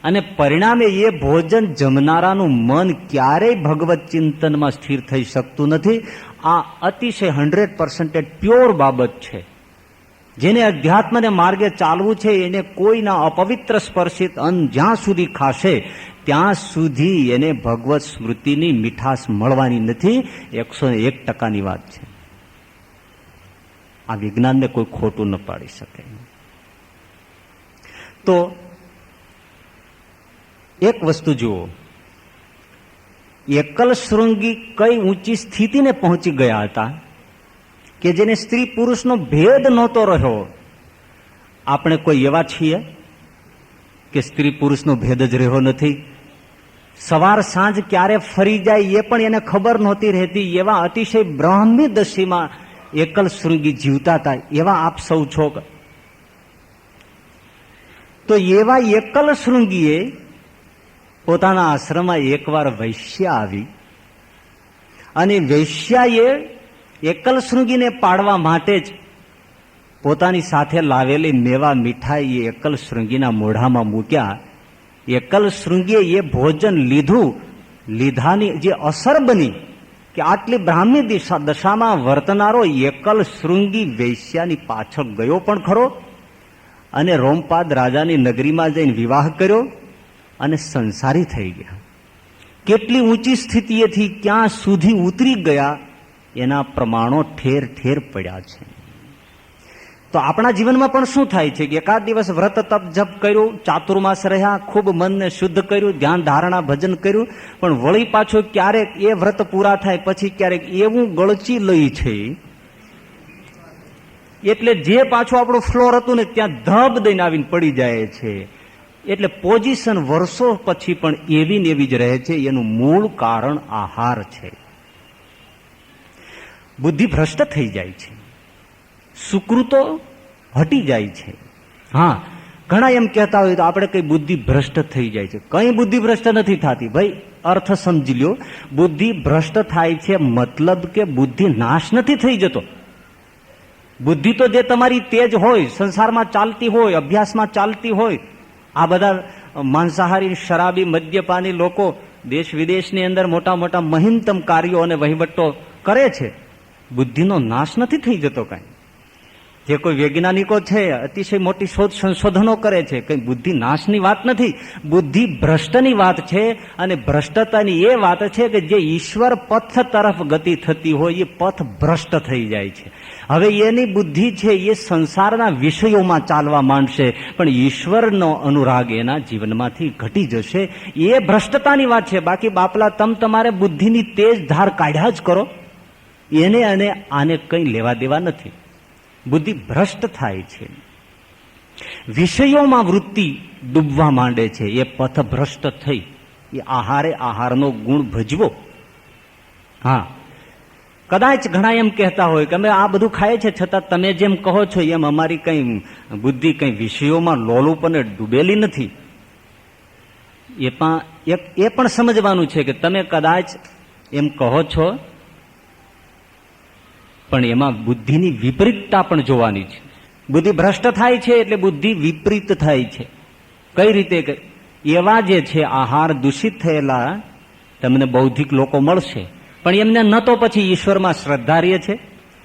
Speaker 2: અને પરિણામે એ ભોજન જમનારાનું મન ક્યારેય ભગવત ચિંતનમાં સ્થિર થઈ શકતું નથી. આ અતિશય 100% પ્યોર બાબત છે. જેને અધ્યાત્મને માર્ગે ચાલવું છે એને કોઈના અપવિત્ર સ્પર્શિત અન્ન જ્યાં સુધી ખાશે ત્યાં સુધી એને ભગવત સ્મૃતિની મીઠાશ મળવાની નથી. 101% વાત છે. આ વિજ્ઞાનને કોઈ ખોટું ન પાડી શકે. તો એક વસ્તુ જુઓ, એકલ શૃંગી કઈ ઊંચી સ્થિતિને પહોંચી ગયા હતા કે જેને સ્ત્રી પુરુષનો ભેદ નહોતો રહ્યો. આપણે કોઈ એવા છીએ કે સ્ત્રી પુરુષનો ભેદ જ રહ્યો નથી? સવાર સાંજ ક્યારે ફરી જાય એ પણ એને ખબર નહોતી રહેતી. એવા અતિશય બ્રાહ્મી દશીમાં એકલ શૃંગી જીવતા હતા. એવા આપ સૌ છો. તો એવા એકલ શૃંગીએ પોતાના આશ્રમમાં એકવાર વૈશ્યા આવી અને વૈશ્યાએ એકલ શૃંગીને પાડવા માટે જ પોતાની સાથે લાવેલી મેવા મીઠાઈ એ એકલ શૃંગીના મોઢામાં મૂક્યા. એકલ શૃંગીએ એ ભોજન લીધાની જે અસર બની કે આટલી બ્રાહ્મી દશામાં વર્તનારો એકલ શૃંગી વૈશ્યાની પાછળ ગયો પણ ખરો અને રોમપાદ રાજાની નગરીમાં જઈને વિવાહ કર્યો અને સંસારી થઈ ગયા. કેટલી ઊંચી સ્થિતિએથી ક્યાં સુધી ઉતરી ગયા એના પ્રમાણો ઠેર ઠેર પડ્યા છે. તો આપણા જીવનમાં પણ શું થાય છે કે એકાદ દિવસ વ્રત તપ જપ કર્યું, ચાતુર્માસ રહ્યા, ખૂબ મનને શુદ્ધ કર્યું, ધ્યાન ધારણા ભજન કર્યું, પણ વળી પાછો ક્યારેક એ વ્રત પૂરા થાય પછી ક્યારેક એવું ગળચી લઈ છે એટલે જે પાછું આપણું ફ્લોર હતું ને ત્યાં ધબ દઈને આવીને પડી જાય છે. એટલે પોઝિશન વર્ષો પછી પણ એવી ને એવી જ રહે છે. એનું મૂળ કારણ આહાર છે. બુદ્ધિ ભ્રષ્ટ થઈ જાય છે, સુકૃતો હટી જાય છે. હા, ઘણા એમ કહેતા હોય તો આપણે કઈ બુદ્ધિ ભ્રષ્ટ થઈ જાય છે. કઈ બુદ્ધિ ભ્રષ્ટ નથી થતી ભાઈ, અર્થ સમજી લ્યો. બુદ્ધિ ભ્રષ્ટ થાય છે મતલબ કે બુદ્ધિ નાશ નથી થઈ જતો. બુદ્ધિ તો જે તમારી તેજ હોય, સંસારમાં ચાલતી હોય, અભ્યાસમાં ચાલતી હોય. આ બધા માંસાહારી, શરાબી, મદ્યપાની લોકો દેશ વિદેશની અંદર મોટા મોટા મહિમતમ કાર્યો અને વહીવટો કરે છે. બુદ્ધિનો નાશ નથી થઈ જતો કાંઈ. જે કોઈ વૈજ્ઞાનિકો છે અતિશય મોટી શોધ સંશોધનો કરે છે, કઈ બુદ્ધિ નાશની વાત નથી, બુદ્ધિ ભ્રષ્ટની વાત છે. અને ભ્રષ્ટતાની એ વાત છે કે જે ઈશ્વર પથ તરફ ગતિ થતી હોય એ પથ ભ્રષ્ટ થઈ જાય છે. હવે એની બુદ્ધિ છે એ સંસારના વિષયોમાં ચાલવા માંડશે, પણ ઈશ્વરનો અનુરાગ એના જીવનમાંથી ઘટી જશે. એ ભ્રષ્ટતાની વાત છે. બાકી બાપલા તમારે બુદ્ધિની તેજ ધાર કાઢ્યા જ કરો, એને અને આને કંઈ લેવા દેવા નથી. બુદ્ધિ ભ્રષ્ટ થાય છે, વિષયોમાં વૃત્તિ ડૂબવા માંડે છે. એ પથ ભ્રષ્ટ થઈ એ આહારનો ગુણ ભજવો. હા, કદાચ ઘણા એમ કહેતા હોય કે અમે આ બધું ખાઈએ છીએ છતાં તમે જેમ કહો છો એમ અમારી કઈ બુદ્ધિ કઈ વિષયોમાં લોલુપને ડૂબેલી નથી. એ પણ સમજવાનું છે કે તમે કદાચ એમ કહો છો પણ એમાં બુદ્ધિની વિપરીતતા પણ જોવાની છે. બુદ્ધિ ભ્રષ્ટ થાય છે એટલે બુદ્ધિ વિપરીત થાય છે. કઈ રીતે? એવા જે છે આહાર દૂષિત થયેલા તમને બૌદ્ધિક લોકો મળશે, પણ એમને ન તો પછી ઈશ્વરમાં શ્રદ્ધાર્ય છે,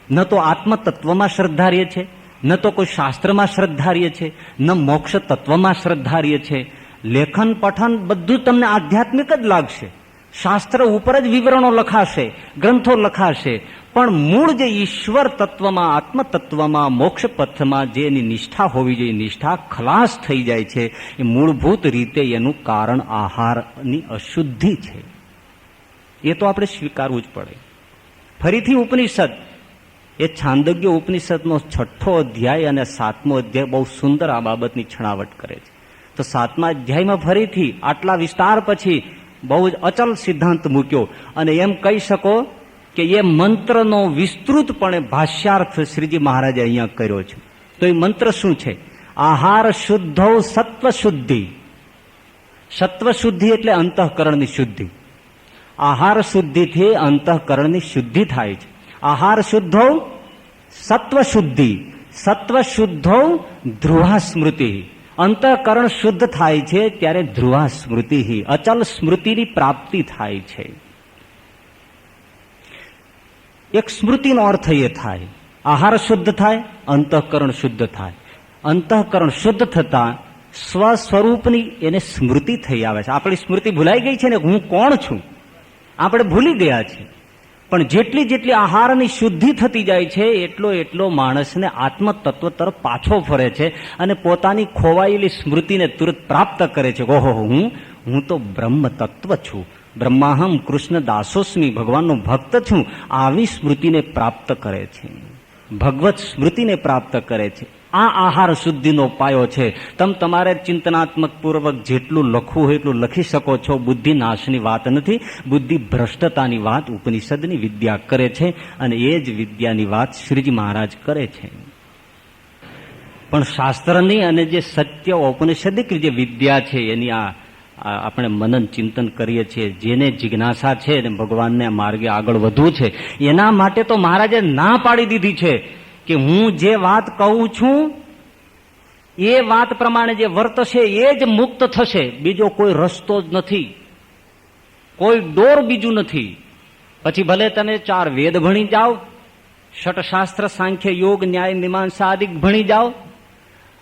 Speaker 2: ન તો આત્મતત્વમાં શ્રદ્ધાર્ય છે, ન તો કોઈ શાસ્ત્રમાં શ્રદ્ધાર્ય છે, ન મોક્ષ તત્વમાં શ્રદ્ધાર્ય છે. લેખન પઠન બધું તમને આધ્યાત્મિક જ લાગશે, શાસ્ત્ર ઉપર જ વિવરણો લખાશે, ગ્રંથો લખાશે, પણ મૂળ જે ઈશ્વર તત્વમાં, આત્મતત્વમાં, મોક્ષ પથમાં જે એની નિષ્ઠા હોવી જોઈએ, નિષ્ઠા ખલાસ થઈ જાય છે. એ મૂળભૂત રીતે એનું કારણ આહારની અશુદ્ધિ છે. એ તો આપણે સ્વીકારવું જ પડે. ફરીથી ઉપનિષદ, એ છાંદોગ્ય ઉપનિષદનો 6થો અધ્યાય અને 7મો અધ્યાય બહુ સુંદર આ બાબતની છણાવટ કરે છે. તો 7મા અધ્યાયમાં ફરીથી આટલા વિસ્તાર પછી બહુ જ અચલ સિદ્ધાંત મૂક્યો અને એમ કહી શકો કે એ મંત્રનો વિસ્તૃતપણે ભાષ્યાર્થ શ્રીજી મહારાજે અહીંયા કર્યો છે. તો એ મંત્ર શું છે? આહાર શુદ્ધો સત્વ શુદ્ધિ. સત્વ શુદ્ધિ એટલે અંતઃકરણની શુદ્ધિ. આહાર શુદ્ધિથી અંતઃકરણની શુદ્ધિ થાય છે. આહાર શુદ્ધો સત્વ શુદ્ધિ. સત્વ શુદ્ધો ધ્રુવા સ્મૃતિ. અંતઃકરણ શુદ્ધ થાય છે ત્યારે ધ્રુવા સ્મૃતિ, અચલ સ્મૃતિની પ્રાપ્તિ થાય છે. એક સ્મૃતિનો અર્થ એ થાય, આહાર શુદ્ધ થાય, અંતઃકરણ શુદ્ધ થાય. અંતઃકરણ શુદ્ધ થતા સ્વ સ્વરૂપની એને સ્મૃતિ થઈ આવે છે. આપણી સ્મૃતિ ભૂલાઈ ગઈ છે ને, હું કોણ છું આપણે ભૂલી ગયા છે. પણ જેટલી જેટલી આહારની શુદ્ધિ થતી જાય છે એટલો માણસને આત્મ તત્વ તરફ પાછો ફરે છે અને પોતાની ખોવાયેલી સ્મૃતિને તુરંત પ્રાપ્ત કરે છે. ઓહો, હું તો બ્રહ્મ તત્વ છું, બ્રહ્માહમ કૃષ્ણ દાસોસ્મી, ભગવાનનો ભક્ત છું. આવી સ્મૃતિને પ્રાપ્ત કરે છે, ભગવત સ્મૃતિને પ્રાપ્ત કરે છે. આ આહાર શુદ્ધિનો પાયો છે. તમારે ચિંતનાત્મક પૂર્વક જેટલું લખવું હોય એટલું લખી શકો છો. બુદ્ધિ નાશની વાત નથી, બુદ્ધિ ભ્રષ્ટતાની વાત ઉપનિષદની વિદ્યા કરે છે અને એ જ વિદ્યાની વાત શ્રીજી મહારાજ કરે છે. પણ શાસ્ત્રની અને જે સત્ય ઔપનિષદિક જે વિદ્યા છે એની આપણે મનન ચિંતન કરીએ છીએ. જેને જિજ્ઞાસા છે અને ભગવાનને માર્ગે આગળ વધવું છે એના માટે તો મહારાજે ના પાડી દીધી છે કે હું જે વાત કહું છું એ વાત પ્રમાણે જે વર્તશે એ જ મુક્ત થશે. બીજો કોઈ રસ્તો જ નથી, કોઈ ડોર બીજું નથી. પછી ભલે તમે 4 વેદ ભણી જાઓ, ષટશાસ્ત્ર, સાંખ્ય, યોગ, ન્યાય, મીમાંસા આદિ ભણી જાઓ,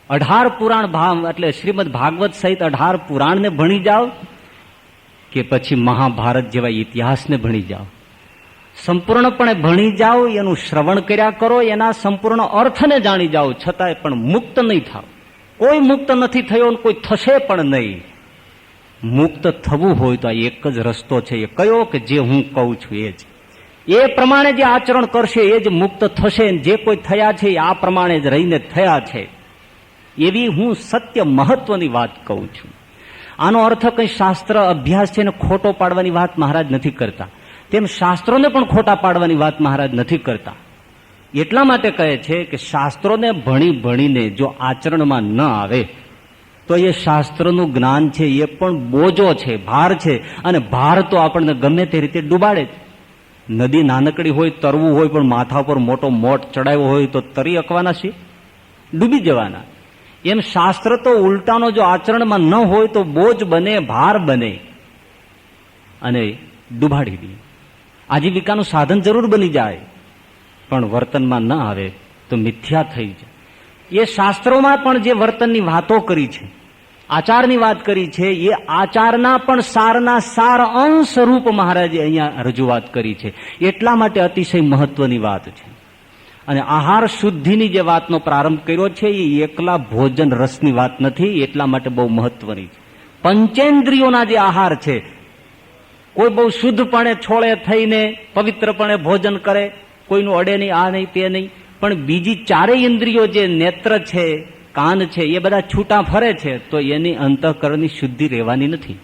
Speaker 2: 18 પુરાણ ભાવ એટલે શ્રીમદ ભાગવત સહિત 18 પુરાણને ભણી જાઓ, કે પછી મહાભારત જેવા ઇતિહાસને ભણી જાઓ, સંપૂર્ણપણે ભણી જાઓ, એનું શ્રવણ કર્યા કરો, એના સંપૂર્ણ અર્થને જાણી જાઓ, છતાંય પણ મુક્ત નહીં થાવ. કોઈ મુક્ત નથી થયો અને કોઈ થશે પણ નહીં. મુક્ત થવું હોય તો આ એક જ રસ્તો છે. એ કયો? કે જે હું કહું છું એ જ, એ પ્રમાણે જે આચરણ કરશે એ જ મુક્ત થશે. જે કોઈ થયા છે એ આ પ્રમાણે જ રહીને થયા છે. એવી હું સત્ય મહત્વની વાત કહું છું. આનો અર્થ કઈ શાસ્ત્ર અભ્યાસ છે ને ખોટો પાડવાની વાત મહારાજ નથી કરતા, તેમ શાસ્ત્રોને પણ ખોટા પાડવાની વાત મહારાજ નથી કરતા. એટલા માટે કહે છે કે શાસ્ત્રોને ભણીને જો આચરણમાં ન આવે તો એ શાસ્ત્રનું જ્ઞાન છે એ પણ બોજો છે, ભાર છે. અને ભાર તો આપણને ગમે તે રીતે ડૂબાડે છે. નદી નાનકડી હોય, તરવું હોય, પણ માથા પર મોટો મોટ ચડાવ્યો હોય તો તરી અકવાના છે, ડૂબી જવાના. એમ શાસ્ત્ર તો ઉલટાનો જો આચરણમાં ન હોય તો બોજ બને, ભાર બને અને ડૂબાડી દે. આજીવિકાનું સાધન જરૂર બની જાય પણ વર્તનમાં ન આવે તો મિથ્યા થઈ જાય. એ શાસ્ત્રોમાં પણ જે વર્તનની વાતો કરી છે, આચારની વાત કરી છે, એ આચારના પણ સારના સાર અંશ રૂપ મહારાજે અહીંયા રજૂઆત કરી છે. એટલા માટે અતિશય મહત્વની વાત છે. અને આહાર શુદ્ધિની જે વાતનો પ્રારંભ કર્યો છે એ એકલા ભોજન રસની વાત નથી, એટલા માટે બહુ મહત્વની છે. પંચેન્દ્રિયોના જે આહાર છે, કોઈ બહુ શુદ્ધપણે છોડે થઈને પવિત્રપણે ભોજન કરે, કોઈનું અડે નહીં, આ નહીં તે નહીં, પણ બીજી 4 ઇન્દ્રિયો જે નેત્ર છે, કાન છે, એ બધા છૂટા ફરે છે તો એની અંતઃકરણની શુદ્ધિ રહેવાની નથી.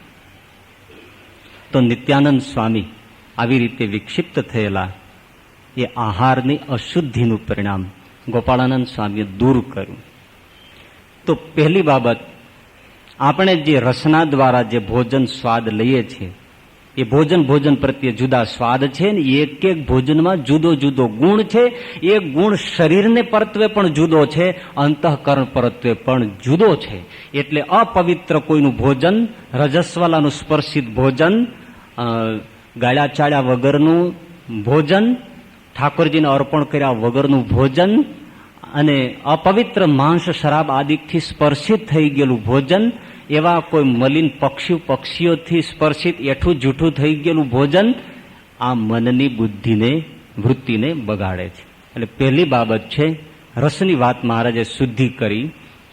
Speaker 2: તો નિત્યાનંદ સ્વામી આવી રીતે વિક્ષિપ્ત થયેલા એ આહારની અશુદ્ધિનું પરિણામ ગોપાળાનંદ સ્વામીએ દૂર કર્યું. તો પહેલી બાબત, આપણે જે રસના દ્વારા જે ભોજન સ્વાદ લઈએ છીએ એ ભોજન પ્રત્યે જુદા સ્વાદ છે ને એક એક ભોજનમાં જુદો જુદો ગુણ છે. એ ગુણ શરીરને પરત્વે પણ જુદો છે, અંતઃકરણ પરત્વે પણ જુદો છે. એટલે અપવિત્ર કોઈનું ભોજન, રજસ્વાલાનું સ્પર્શિત ભોજન, ગાળ્યા ચાળ્યા વગરનું ભોજન, ઠાકોરજીને અર્પણ કર્યા વગરનું ભોજન અને અપવિત્ર માંસ શરાબ આદિથી સ્પર્શિત થઈ ગયેલું ભોજન, એવા કોઈ મલિન પક્ષીઓથી સ્પર્શિત એઠું જૂઠું થઈ ગયેલું ભોજન આ મનની બુદ્ધિને, વૃત્તિને બગાડે છે. એટલે પહેલી બાબત છે, રસની વાત મહારાજે શુદ્ધિ કરી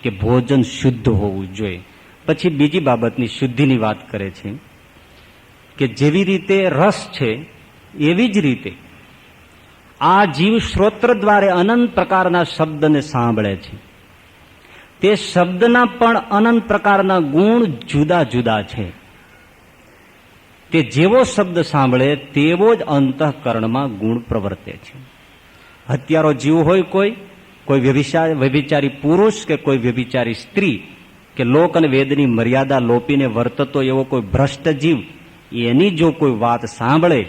Speaker 2: કે ભોજન શુદ્ધ હોવું જોઈએ. પછી બીજી બાબતની શુદ્ધિની વાત કરે છે કે જેવી રીતે રસ છે એવી જ રીતે આ જીવ શ્રોત્ર દ્વારે અનંત પ્રકારના શબ્દને સાંભળે છે. તે શબ્દના પણ અનંત પ્રકારના ગુણ જુદા જુદા છે. તે જેવો શબ્દ સાંભળે તેવો જ અંતઃકરણમાં ગુણ પ્રવર્તે છે. હત્યારો જીવ હોય કોઈ વ્યભિચારી પુરુષ કે કોઈ વ્યભિચારી સ્ત્રી કે લોક અને વેદની મર્યાદા લોપીને વર્તતો એવો કોઈ ભ્રષ્ટ જીવ, એની જો કોઈ વાત સાંભળે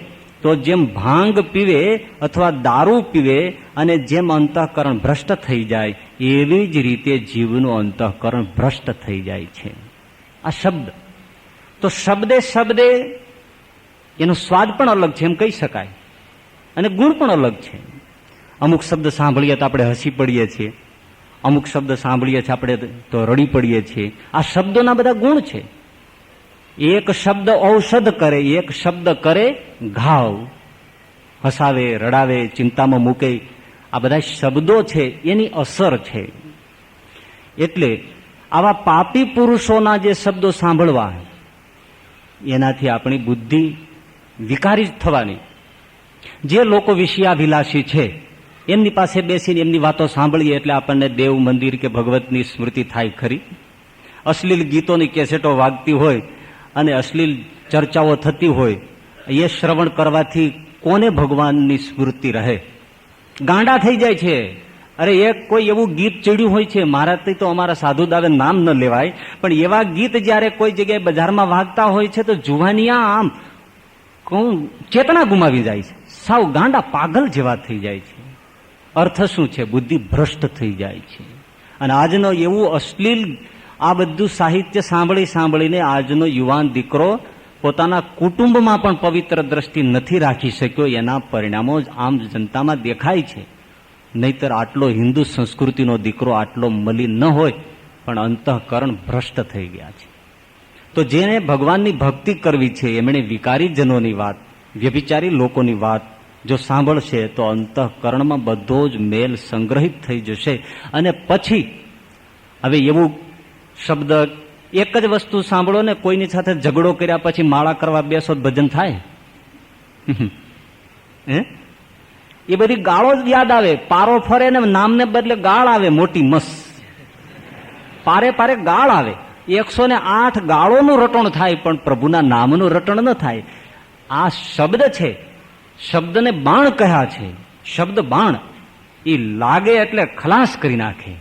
Speaker 2: તો જેમ ભાંગ પીવે અથવા દારૂ પીવે અને જેમ અંતઃકરણ ભ્રષ્ટ થઈ જાય એવી જ રીતે જીવનું અંતઃકરણ ભ્રષ્ટ થઈ જાય છે. આ શબ્દ તો શબ્દે એનો સ્વાદ પણ અલગ છે એમ કહી શકાય, અને ગુણ પણ અલગ છે. અમુક શબ્દ સાંભળીએ તો આપણે હસી પડીએ છીએ, અમુક શબ્દ સાંભળીએ છીએ આપણે તો રડી પડીએ છીએ. આ શબ્દોના બધા ગુણ છે. એક શબ્દ ઔષધ કરે, એક શબ્દ કરે ઘાવ, હસાવે, રડાવે, ચિંતામાં મૂકે. આ બધા શબ્દો છે એની અસર છે. એટલે આવા પાપી પુરુષોના જે શબ્દો સાંભળવા, એનાથી આપણી બુદ્ધિ વિકારી જ થવાની. જે લોકો વિષયાભિલાષી છે એમની પાસે બેસીને એમની વાતો સાંભળીએ એટલે આપણને દેવ મંદિર કે ભગવતની સ્મૃતિ થાય ખરી. અશ્લીલ ગીતોની કેસેટો વાગતી હોય અને અશ્લીલ ચર્ચાઓ થતી હોય, એ શ્રવણ કરવાથી કોને ભગવાનની સ્મૃતિ રહે? ગાંડા થઈ જાય છે. અરે એક કોઈ એવું ગીત ચડ્યું હોય છે, મારાથી તો અમારા સાધુ દાવે નામ ન લેવાય, પણ એવા ગીત જયારે કોઈ જગ્યાએ બજારમાં વાગતા હોય છે તો જુવાનિયા આમ ચેતના ગુમાવી જાય છે, સાવ ગાંડા પાગલ જેવા થઈ જાય છે. અર્થ શું છે? બુદ્ધિ ભ્રષ્ટ થઈ જાય છે. અને આજનો એવું અશ્લીલ આ બધું સાહિત્ય સાંભળીને આજનો યુવાન દીકરો પોતાના કુટુંબમાં પણ પવિત્ર દ્રષ્ટિ નથી રાખી શક્યો. એના પરિણામો જ આમ જનતામાં દેખાય છે. નહીતર આટલો હિન્દુ સંસ્કૃતિનો દીકરો આટલો મલિન ન હોય, પણ અંતઃકરણ ભ્રષ્ટ થઈ ગયા છે. તો જેને ભગવાનની ભક્તિ કરવી છે એમણે વિકારી જનોની વાત, વ્યભિચારી લોકોની વાત જો સાંભળશે તો અંતઃકરણમાં બધો જ મેલ સંગ્રહિત થઈ જશે. અને પછી હવે એવું શબ્દ, એક જ વસ્તુ સાંભળો ને કોઈની સાથે ઝઘડો કર્યા પછી માળા કરવા બેસો ભજન થાય? એ બધી ગાળો જ યાદ આવે. પારો ફરે ને નામને બદલે ગાળ આવે, મોટી મસ્ત પારે ગાળ આવે. 108 ગાળોનું રટણ થાય પણ પ્રભુના નામનું રટણ ન થાય. આ શબ્દ છે, શબ્દને બાણ કહ્યા છે. શબ્દ બાણ એ લાગે એટલે ખલાસ કરી નાખે.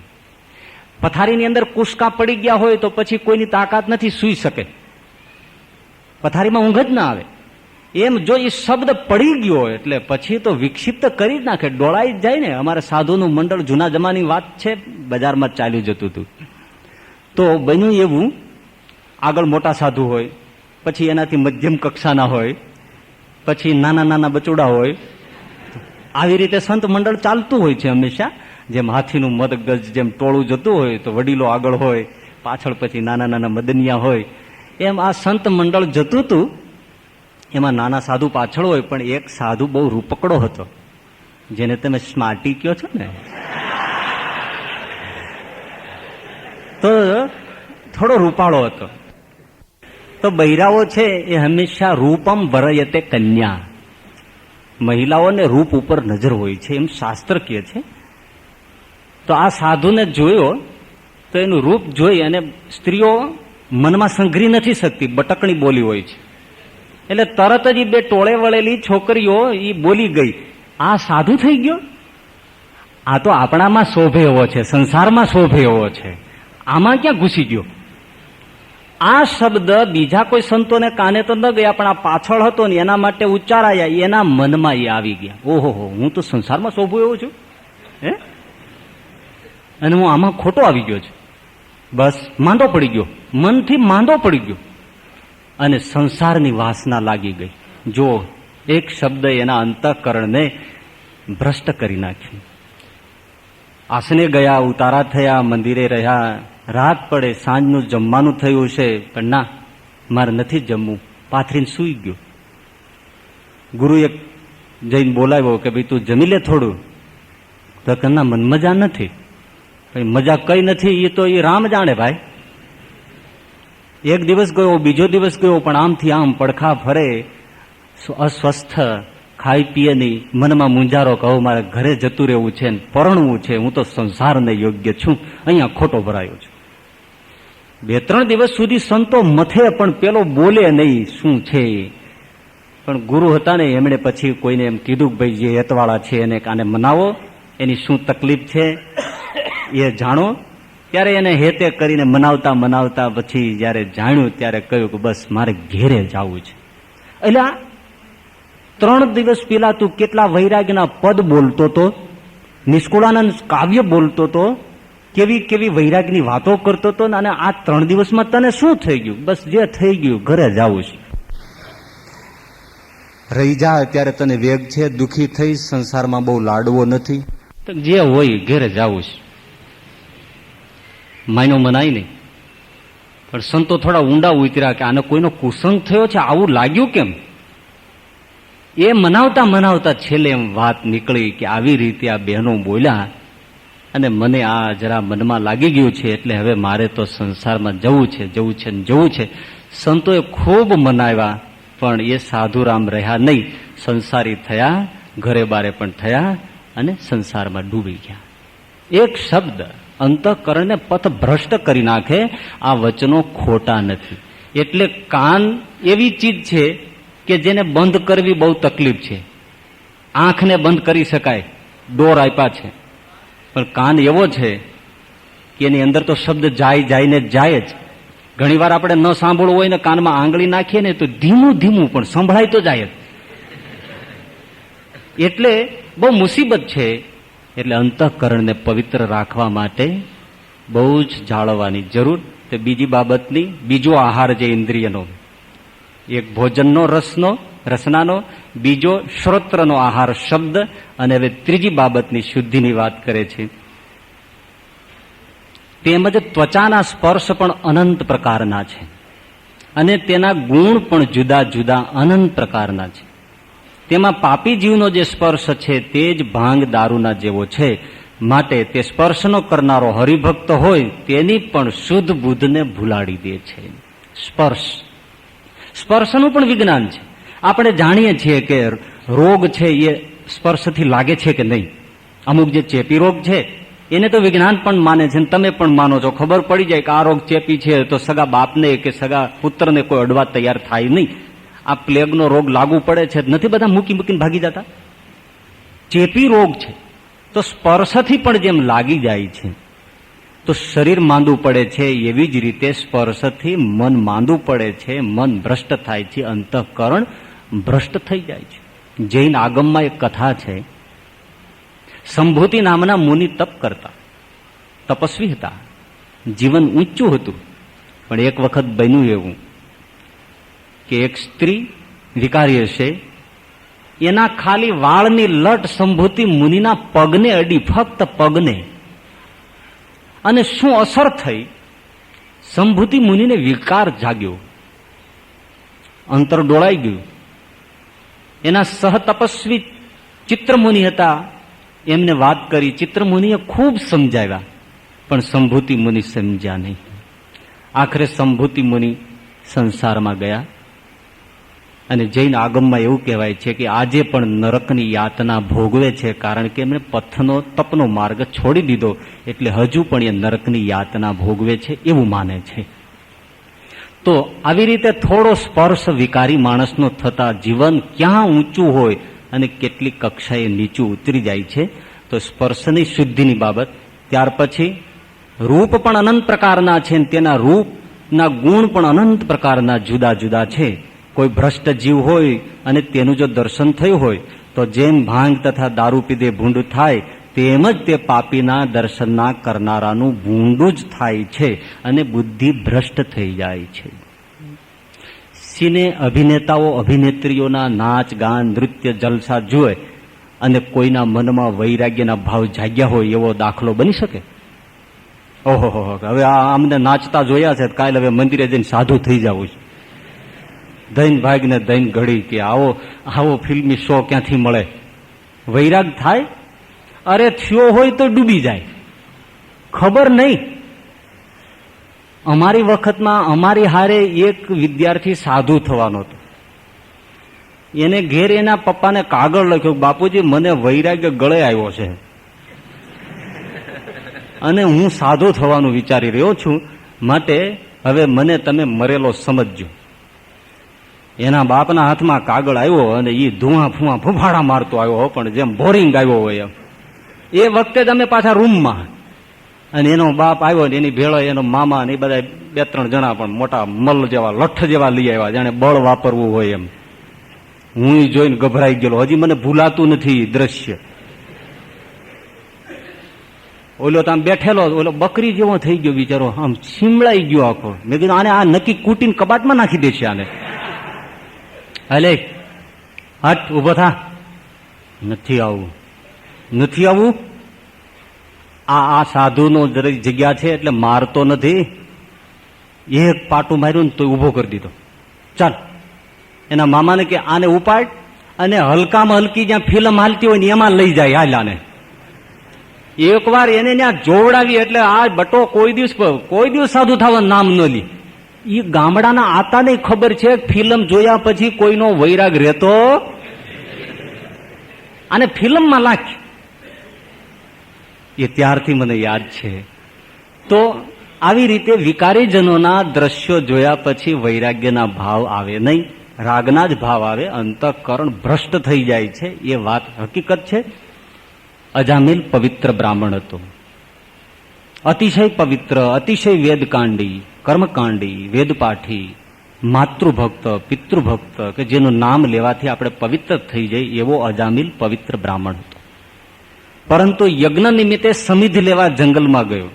Speaker 2: પથારીની અંદર કુશકા પડી ગયા હોય તો પછી કોઈની તાકાત નથી સૂઈ શકે, પથારીમાં ઊંઘ જ ના આવે. એમ જો એ શબ્દ પડી ગયો એટલે પછી તો વિક્ષિપ્ત કરી જ નાખે, ડોળાઈ જ જાય ને. અમારા સાધુનું મંડળ જૂના જમાની વાત છે, બજારમાં ચાલ્યું જતું હતું. તો બન્યું એવું, આગળ મોટા સાધુ હોય, પછી એનાથી મધ્યમ કક્ષાના હોય, પછી નાના બચોડા હોય. આવી રીતે સંત મંડળ ચાલતું હોય છે હંમેશા. જેમ હાથીનું મદગજ જેમ ટોળું જતું હોય તો વડીલો આગળ હોય, પાછળ પછી નાના મદનિયા હોય. એમ આ સંત મંડળ જતું હતું. એમાં નાના સાધુ પાછળ હોય, પણ એક સાધુ બહુ રૂપકડો હતો, જેને તમે સ્માર્ટી કહો છો ને, તો થોડો રૂપાળો હતો. તો બૈરાઓ છે એ હંમેશા રૂપમ વરયતે કન્યા, મહિલાઓને રૂપ ઉપર નજર હોય છે એમ શાસ્ત્ર કહે છે. તો આ સાધુને જોયો તો એનું રૂપ જોઈ અને સ્ત્રીઓ મનમાં સંઘરી નથી શકતી, બટકણી બોલી હોય છે. એટલે તરત જ બે ટોળે વળેલી છોકરીઓ એ બોલી ગઈ, આ સાધુ થઈ ગયો, આ તો આપણામાં શોભે એવો છે, સંસારમાં શોભે એવો છે, આમાં ક્યાં ઘૂસી ગયો? આ શબ્દ બીજા કોઈ સંતોને કાને તો ન ગયા, પણ આ પાછળ હતો ને એના માટે ઉચ્ચારાયા, એના મનમાં એ આવી ગયા. ઓહો, હું તો સંસારમાં શોભું એવો છું, હે, અને હું આમાં ખોટો આવી ગયો છું. બસ માંદો પડી ગયો, મનથી માંદો પડી ગયો અને સંસારની વાસના લાગી ગઈ. જો એક શબ્દ એના અંતઃકરણને ભ્રષ્ટ કરી નાખ્યું. આસને ગયા, ઉતારા થયા, મંદિરે રહ્યા, રાત પડે, સાંજનું જમવાનું થયું છે, પણ ના, મારે નથી જમવું, પાથરીને સૂઈ ગયો. ગુરુએ જઈને બોલાવ્યો કે ભાઈ તું જમી લે થોડું. તો કે ના, મન મજા નથી. મજા કઈ નથી, એ તો એ રામ જાણે ભાઈ. એક દિવસ ગયો, બીજો દિવસ ગયો, પણ આમથી આમ પડખા ફરે, અસ્વસ્થ, ખાઈ પીએ નહીં, મનમાં મૂંઝારો, કહું મારે ઘરે જતું રહેવું છે, પરણવું છે, હું તો સંસારને યોગ્ય છું, અહીંયા ખોટો ભરાયો છું. 2-3 દિવસ સુધી સંતો મથે પણ પેલો બોલે નહીં. શું છે? પણ ગુરુ હતા ને એમણે પછી કોઈને એમ કીધું કે ભાઈ જે હેતવાળા છે એને આને મનાવો, એની શું તકલીફ છે એ જાણો. ત્યારે એને હેતે કરીને મનાવતા મનાવતા પછી જયારે જાણ્યું ત્યારે કહ્યું કે બસ મારે ઘેરે જવું છે. એટલે 3 દિવસ પેલા તું કેટલા વૈરાગ્યના પદ બોલતો હતો, નિષ્કુળાનંદ કાવ્ય બોલતો હતો, કેવી કેવી વૈરાગ્યની વાતો કરતો હતો, અને આ 3 દિવસમાં તને શું થઈ ગયું? બસ જે થઈ ગયું ઘરે જવું છે. રહી જા, અત્યારે તને વેગ છે, દુઃખી થઈ, સંસારમાં બહુ લાડવો નથી, તો જે હોય ઘેરે જવું છે. માયનો મનાય નહીં. પણ સંતો થોડા ઊંડા ઉતર્યા કે આને કોઈનો કુસંગ થયો છે, આવું લાગ્યું કેમ? એ મનાવતા મનાવતા છેલ્લે એમ વાત નીકળી કે આવી રીતે આ બહેનો બોલ્યા અને મને આ જરા મનમાં લાગી ગયું છે, એટલે હવે મારે તો સંસારમાં જવું છે, જવું છે ને જવું છે. સંતોએ ખૂબ મનાવ્યા, પણ એ સાધુરામ રહ્યા નહીં, સંસારી થયા, ઘરે બારે પણ થયા અને સંસારમાં ડૂબી ગયા. એક શબ્દ અંતઃકરણને પથભ્રષ્ટ કરી નાખે. આ વચનો ખોટા નથી. એટલે કાન એવી ચીજ છે કે જેને બંધ કરવી બહુ તકલીફ છે. આંખને બંધ કરી શકાય, ડોર આપ્યા છે, પણ કાન એવો છે કે એની અંદર તો શબ્દ જાય ને જાય જ. ઘણી વાર આપણે ન સાંભળવું હોય ને કાનમાં આંગળી નાખીએ ને તો ધીમું ધીમું પણ સંભળાય તો જાય જ. એટલે બહુ મુસીબત છે. એટલે અંતઃકરણને પવિત્ર રાખવા માટે બહુ જ જાળવવાની જરૂર. તે બીજી બાબતની, બીજો આહાર જે ઇન્દ્રિયનો, એક ભોજનનો રસનાનો, બીજો શ્રોત્રનો આહાર શબ્દ, અને હવે ત્રીજી બાબતની શુદ્ધિની વાત કરે છે. તેમજ ત્વચાના સ્પર્શ પણ અનંત પ્રકારના છે અને તેના ગુણ પણ જુદા જુદા અનંત પ્રકારના છે. તેમાં પાપી જીવનો જે સ્પર્શ છે તે જ ભાંગ દારૂના જેવો છે. માટે તે સ્પર્શનો કરનારો હરિભક્ત હોય તેની પણ શુદ્ધ બુદ્ધને ભૂલાડી દે છે. સ્પર્શનું પણ વિજ્ઞાન છે. આપણે જાણીએ છીએ કે રોગ છે એ સ્પર્શથી લાગે છે કે નહીં. અમુક જે ચેપી રોગ છે એને તો વિજ્ઞાન પણ માને છે, તમે પણ માનો છો. ખબર પડી જાય કે આ રોગ ચેપી છે તો સગા બાપને કે સગા પુત્રને કોઈ અડવા તૈયાર થાય નહીં. આ પ્લેગનો રોગ લાગુ પડે છે, નથી બધા મૂકીને ભાગી જતા? ચેપી રોગ છે તો સ્પર્શથી પણ જેમ લાગી જાય છે તો શરીર માંદું પડે છે, એવી જ રીતે સ્પર્શથી મન માંદું પડે છે, મન ભ્રષ્ટ થાય છે, અંતઃકરણ ભ્રષ્ટ થઈ જાય છે. જૈન આગમમાં એક કથા છે. સંભૂતિ નામના મુનિ તપ કરતા, તપસ્વી હતા, જીવન ઊંચું હતું. પણ એક વખત બન્યું એવું કે એક સ્ત્રી વિકારી હશે, એના ખાલી વાળની લટ સંભૂતિ મુનિના પગને અડી, ફક્ત પગને. અને શું અસર થઈ? સંભૂતિ મુનિને વિકાર જાગ્યો, અંતર ડોળાઈ ગયું. એના સહતપસ્વી ચિત્રમુનિ હતા, એમને વાત કરી. ચિત્રમુનિએ ખૂબ સમજાવ્યા, પણ સંભૂતિ મુનિ સમજ્યા નહીં. આખરે સંભૂતિ મુનિ સંસારમાં ગયા. અને જૈન આગમમાં એવું કહેવાય છે કે આજે પણ નરકની યાતના ભોગવે છે, કારણ કે એમણે પથનો તપનો માર્ગ છોડી દીધો, એટલે હજુ પણ એ નરકની યાતના ભોગવે છે એવું માને છે. તો આવી રીતે થોડો સ્પર્શ વિકારી માણસનો થતા જીવન ક્યાં ઊંચું હોય અને કેટલી કક્ષાએ નીચું ઉતરી જાય છે. તો સ્પર્શની શુદ્ધિની બાબત. ત્યાર પછી રૂપ પણ અનંત પ્રકારના છે, તેના રૂપના ગુણ પણ અનંત પ્રકારના જુદા જુદા છે. કોઈ ભ્રષ્ટ જીવ હોય અને તેનું જો દર્શન થયું હોય તો જેમ ભાંગ તથા દારૂ પીધે ભૂંડ થાય તેમ જ તે પાપીના દર્શનના કરનારાનું ભૂંડું જ થાય છે અને બુદ્ધિ ભ્રષ્ટ થઈ જાય છે. સિને અભિનેતાઓ અભિનેત્રીઓના નાચ ગાન નૃત્ય જલસા જુએ અને કોઈના મનમાં વૈરાગ્યના ભાવ જાગ્યા હોય એવો દાખલો બની શકે? ઓહો, હવે અમને નાચતા જોયા છે, કાલે હવે મંદિરે જઈને સાધુ થઈ જવું છે. દૈન ભાગ ને દૈન ઘડી કે આવો ફિલ્મી શો ક્યાંથી મળે? વૈરાગ થાય? અરે થયો હોય તો ડૂબી જાય, ખબર નહીં. અમારી વખતમાં અમારી હારે એક વિદ્યાર્થી સાધુ થવાનો હતો. એને ઘેર એના પપ્પાને કાગળ લખ્યો, બાપુજી મને વૈરાગ્ય ગળે આવ્યો છે અને હું સાધુ થવાનું વિચારી રહ્યો છું, માટે હવે મને તમે મરેલો સમજજો. એના બાપના હાથમાં કાગળ આવ્યો અને એ ધુઆ ફુઆ ફૂફાડા મારતો આવ્યો, પણ જેમ બોરિંગ આવ્યો હોય એમ. એ વખતે તમે પાછા રૂમમાં, અને એનો બાપ આવ્યો ને એની ભેળો એનો મામા ને એ બધા 2-3 જણા પણ મોટા મલ જેવા લઠ જેવા લઈ આવ્યા, જાણે બળ વાપરવું હોય એમ. હું જોઈને ગભરાઈ ગયેલો, હજી મને ભૂલાતું નથી દ્રશ્ય. ઓલો તો આમ બેઠેલો, ઓલો બકરી જેવો થઈ ગયો બિચારો, આમ છીમડાઈ ગયો આખો. મેં કીધું આને આ નક્કી કૂટીને કબાટમાં નાખી દેશે આને. હાલે હટ, ઉભો થા. નથી આવવું, નથી આવવું. આ સાધુનો જગ્યા છે એટલે મારતો નથી. એક પાટું માર્યું ને તો ઉભો કરી દીધો. ચાલ, એના મામાને કે આને ઉપાડ અને હલકામાં હલકી જ્યાં ફિલ્મ હાલતી હોય ને એમાં લઈ જાય હાલ આને. એકવાર એને ત્યાં જોવડાવી એટલે આ બટો કોઈ દિવસ સાધુ થવાનું નામ ન લી. એ ગામડાના આતાને ખબર છે ફિલ્મ જોયા પછી કોઈનો વૈરાગ રહેતો, અને ફિલ્મમાં લાખ. એ ત્યારથી મને યાદ છે. તો આવી રીતે વિકારીજનોના દ્રશ્યો જોયા પછી વૈરાગ્યના ભાવ આવે નહીં, રાગના જ ભાવ આવે, અંતઃકરણ ભ્રષ્ટ થઈ જાય છે. એ વાત હકીકત છે. અજામિલ પવિત્ર બ્રાહ્મણ હતો, અતિશય પવિત્ર, અતિશય વેદકાંડી, કર્મકાંડી, વેદપાઠી, માતૃભક્ત, પિતૃભક્ત, કે જેનું નામ લેવાથી આપણે પવિત્ર થઈ જાય એવો અજામિલ પવિત્ર બ્રાહ્મણ હતો. પરંતુ યજ્ઞ નિમિત્તે સમિધ લેવા જંગલમાં ગયો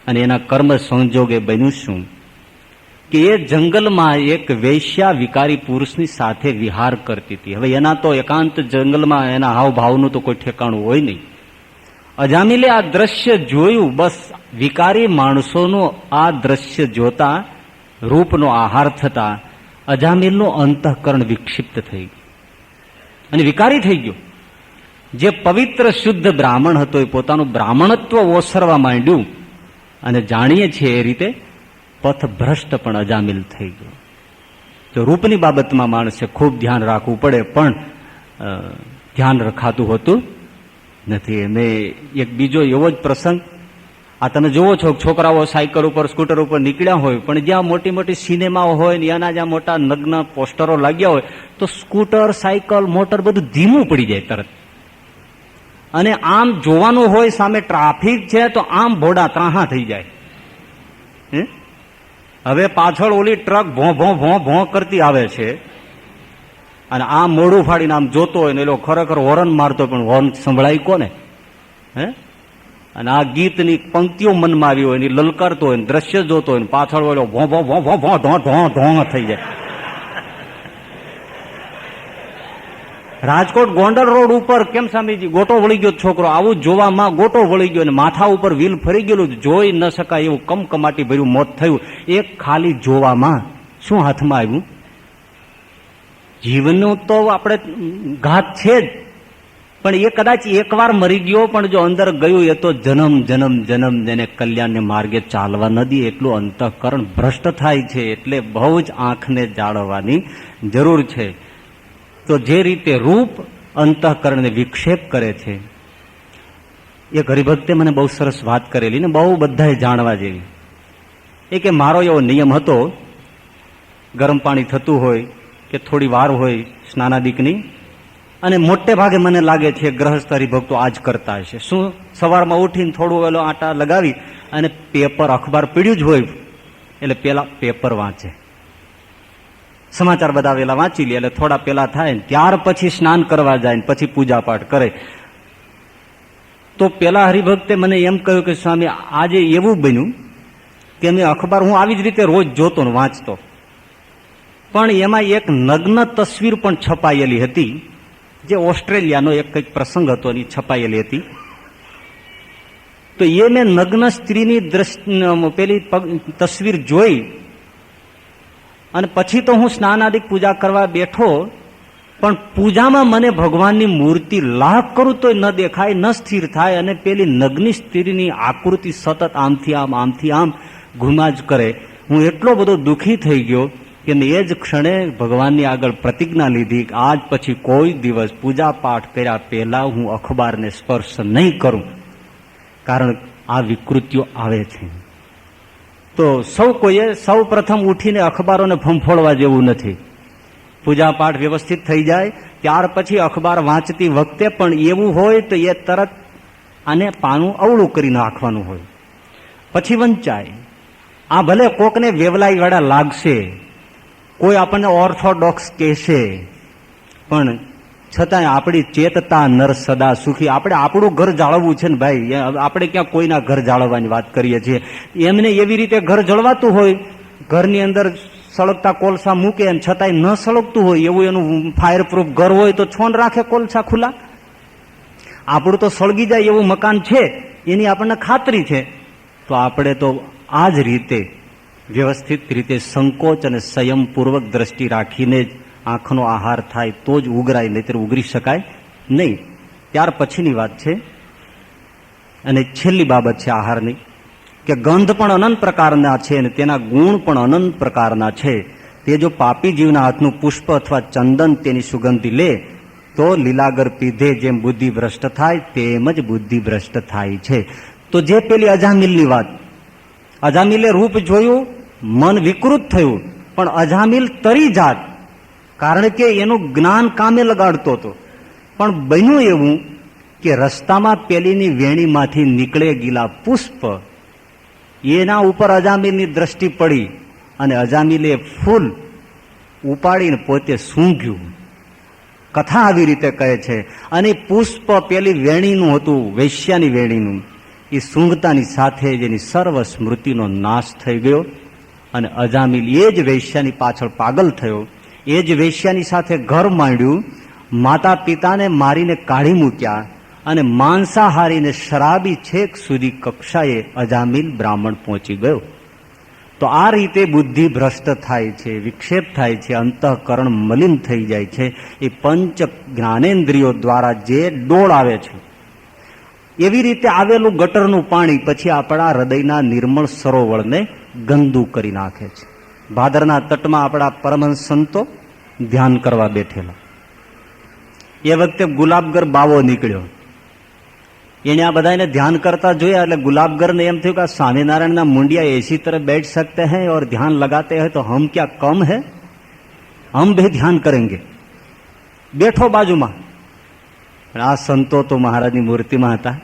Speaker 2: અને એના કર્મ સંજોગે બન્યું શું કે એ જંગલમાં એક વૈશ્યા વિકારી પુરુષની સાથે વિહાર કરતી હતી. હવે એના તો એકાંત જંગલમાં એના હાવભાવનું તો કોઈ ઠેકાણું હોય નહીં. અજામિલે આ દ્રશ્ય જોયું. બસ વિકારી માણસોનું આ દ્રશ્ય જોતા, રૂપનો આહાર થતા અજામિલનું અંતઃકરણ વિક્ષિપ્ત થઈ ગયું અને વિકારી થઈ ગયું. જે પવિત્ર શુદ્ધ બ્રાહ્મણ હતો એ પોતાનું બ્રાહ્મણત્વ ઓસરવા માંડ્યું અને જાણીએ છીએ એ રીતે પથભ્રષ્ટ પણ અજામિલ થઈ ગયો. તો રૂપની બાબતમાં માણસે ખૂબ ધ્યાન રાખવું પડે, પણ ધ્યાન રખાતું હોતું નથી. મેં એક બીજો એવો જ પ્રસંગ, આ તમે જુઓ છો છોકરાઓ સાયકલ ઉપર સ્કૂટર ઉપર નીકળ્યા હોય, પણ જ્યાં મોટી મોટી સિનેમાઓ હોય ને એના જ્યાં મોટા નગ્ન પોસ્ટરો લાગ્યા હોય તો સ્કૂટર, સાયકલ, મોટર બધું ધીમું પડી જાય તરત. અને આમ જોવાનું હોય સામે ટ્રાફિક છે તો આમ ભોડા ત્રાહા થઈ જાય. હવે પાછળ ઓલી ટ્રક ભો ભો ભો ભો કરતી આવે છે અને આમ મોઢું ફાડીને આમ જોતો હોય ને એલો ખરેખર હોર્ન મારતો, પણ હોર્ન સંભળાય કોને? અને આ ગીતની પંક્તિઓ મનમાં આવી હોય ને લલકારતો હોય ને દ્રશ્ય જોતો હોય ને પાછળ ઓલો ભો ભો ભો ભો ભો ઢો ઢો ઢો થઈ જાય. રાજકોટ ગોંડલ રોડ ઉપર કેમ સ્વામીજી ગોટો વળી ગયો છોકરો, આવું જોવામાં ગોટો વળી ગયો અને માથા ઉપર વ્હીલ ફરી ગયેલું, જોઈ ન શકાય એવું કમકમાટી ભર્યું મોત થયું. એક ખાલી જોવામાં શું હાથમાં આવ્યું? જીવનું તો આપણે ઘાત છે જ, પણ એ કદાચ એકવાર મરી ગયો, પણ જો અંદર ગયું એ તો જન્મ જન્મ જન્મ જેને કલ્યાણને માર્ગે ચાલવા ન દે એટલું અંતઃકરણ ભ્રષ્ટ થાય છે. એટલે બહુ જ આંખને જાળવવાની જરૂર છે. તો જે રીતે રૂપ અંતઃકરણને વિક્ષેપ કરે છે, એક હરિભક્તે મને બહુ સરસ વાત કરેલી ને બહુ બધાએ જાણવા જેવી. એ કે મારો એવો નિયમ હતો, ગરમ પાણી થતું હોય કે થોડી વાર હોય સ્નાનાદિકની, અને મોટે ભાગે મને લાગે છે ગ્રહસ્થ હરિભક્તો આજ કરતા હશે. શું? સવારમાં ઉઠીને થોડું વેલો આટા લગાવી અને પેપર, અખબાર પીડ્યું જ હોય એટલે પેલા પેપર વાંચે, સમાચાર બધા વેલા વાંચી લે એટલે થોડા પેલા થાય ને ત્યાર પછી સ્નાન કરવા જાય ને પછી પૂજા પાઠ કરે. તો પેલા હરિભક્તે મને એમ કહ્યું કે સ્વામી આજે એવું બન્યું કે મેં અખબાર હું આવી જ રીતે રોજ જોતો ને વાંચતો, પણ એમાં એક નગ્ન તસવીર પણ છપાયેલી હતી, જે ઓસ્ટ્રેલિયાનો એક કંઈક પ્રસંગ હતો એની છપાયેલી હતી. તો એ મેં નગ્ન સ્ત્રીની પેલી તસવીર જોઈ અને પછી તો હું સ્નાનાદિક પૂજા કરવા બેઠો, પણ પૂજામાં મને ભગવાનની મૂર્તિ લાભ કરું તો ન દેખાય, ન સ્થિર થાય, અને પેલી નગ્ન સ્ત્રીની આકૃતિ સતત આમથી આમ આમથી આમ ઘુમા જ કરે. હું એટલો બધો દુઃખી થઈ ગયો કે મેં એ જ ક્ષણે ભગવાનની આગળ પ્રતિજ્ઞા લીધી કે આજ પછી કોઈ દિવસ પૂજા પાઠ કર્યા પહેલા હું અખબારને સ્પર્શ નહીં કરું, કારણ આ વિકૃતિઓ આવે છે. તો સૌ પ્રથમ ઉઠીને અખબારોને ફંફોળવા જેવું નથી. પૂજાપાઠ વ્યવસ્થિત થઈ જાય ત્યાર પછી અખબાર વાંચતી વખતે પણ એવું હોય તો એ તરત આને પાનું અવળું કરી નાખવાનું હોય, પછી વંચાય. આ ભલે કોકને વેવલાઈ વાળા લાગશે, કોઈ આપણને ઓર્થોડોક્સ કહેશે, પણ છતાંય આપણી ચેતતા નર સદા સુખી. આપણે આપણું ઘર જાળવવું છે ને ભાઈ, આપણે ક્યાં કોઈના ઘર જાળવવાની વાત કરીએ છીએ. એમને એવી રીતે ઘર જળવાતું હોય, ઘરની અંદર સળગતા કોલસા મૂકે એમ છતાંય ન સળગતું હોય એવું એનું ફાયર પ્રૂફ ઘર હોય તો છોન રાખે કોલસા ખુલ્લા. આપણું તો સળગી જાય એવું મકાન છે એની આપણને ખાતરી છે. તો આપણે તો આ જ રીતે વ્યવસ્થિત રીતે સંકોચ અને સંયમપૂર્વક દ્રષ્ટિ રાખીને જ આંખનો આહાર થાય તો જ ઉગરાય, નહીતર ઉગરી શકાય નહીં. ત્યાર પછીની વાત છે અને છેલ્લી બાબત છે આહારની, કે ગંધ પણ અનંત પ્રકારના છે અને તેના ગુણ પણ અનંત પ્રકારના છે. તે જો પાપી જીવના હાથનું પુષ્પ અથવા ચંદન તેની સુગંધી લે તો લીલાગર પીધે જેમ બુદ્ધિ ભ્રષ્ટ થાય તેમ જ બુદ્ધિ ભ્રષ્ટ થાય છે. તો જે પેલી અજામિલની વાત, અજામિલે રૂપ જોયું, મન વિકૃત થયું, પણ અજામિલ તરી જાત, કારણ કે એનું જ્ઞાન કામે લગાડતો હતો. પણ બન્યું એવું કે રસ્તામાં પેલીની વેણીમાંથી નીકળે ગયેલા પુષ્પ, એના ઉપર અજામિલની દ્રષ્ટિ પડી અને અજામિલે ફૂલ ઉપાડીને પોતે સૂંઘ્યું. કથા આવી રીતે કહે છે. અને પુષ્પ પેલી વેણીનું હતું, વૈશ્યાની વેણીનું. એ સૂંઘતાની સાથે જ એની સર્વ સ્મૃતિનો નાશ થઈ ગયો અને અજામિલ એ જ વૈશ્યાની પાછળ પાગલ થયો. એ જ વૈશ્યાની સાથે ઘર માંડ્યું, માતા પિતાને મારીને કાઢી મૂક્યા અને માંસાહારીને શરાબી છેક સુધી કક્ષાએ અજામિલ બ્રાહ્મણ પહોંચી ગયો. તો આ રીતે બુદ્ધિ ભ્રષ્ટ થાય છે, વિક્ષેપ થાય છે, અંતઃકરણ મલિન થઈ જાય છે. એ પંચ જ્ઞાનેન્દ્રિયો દ્વારા જે ડોળ આવે છે એવી રીતે આવેલું ગટરનું પાણી પછી આપણા હૃદયના નિર્મળ સરોવરને ગંદુ કરી નાખે છે. ભાદરના તટમાં આપણા પરમહંસ સંતો ધ્યાન કરવા બેઠેલા, એ વખતે ગુલાબગર બાવો નીકળ્યો. એને આ બધાને ધ્યાન કરતા જોયા એટલે ગુલાબગરને એમ થયું કે સ્વામિનારાયણના મુંડિયા એસી तरह बैठ सकते हैं और ध्यान लगाते हैं तो हम क्या कम है, हम भी ध्यान करेंगे. બેઠો બાજુમાં. આ સંતો તો મહારાજની મૂર્તિમાં હતા.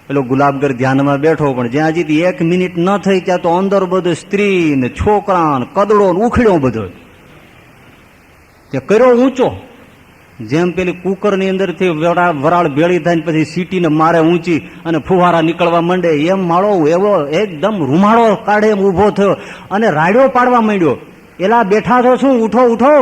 Speaker 2: પેલો ગુલાબગર ધ્યાનમાં બેઠો, પણ જ્યાં હજી 1 મિનિટ ન થઈ ત્યાં તો અંદર બધું સ્ત્રી ને છોકરા ને કદડો ઉખડ્યો બધો. કર્યો ઊંચો, જેમ પેલી કુકરની અંદરથી વરાળ ભેળી થાય પછી સીટીને મારે ઊંચી અને ફુવારા નીકળવા માંડે એમ માળો એવો એકદમ રૂમાળો કાઢે એમ ઉભો થયો અને રાડ્યો પાડવા માંડ્યો. એલા બેઠા છો શું, ઉઠો ઉઠો,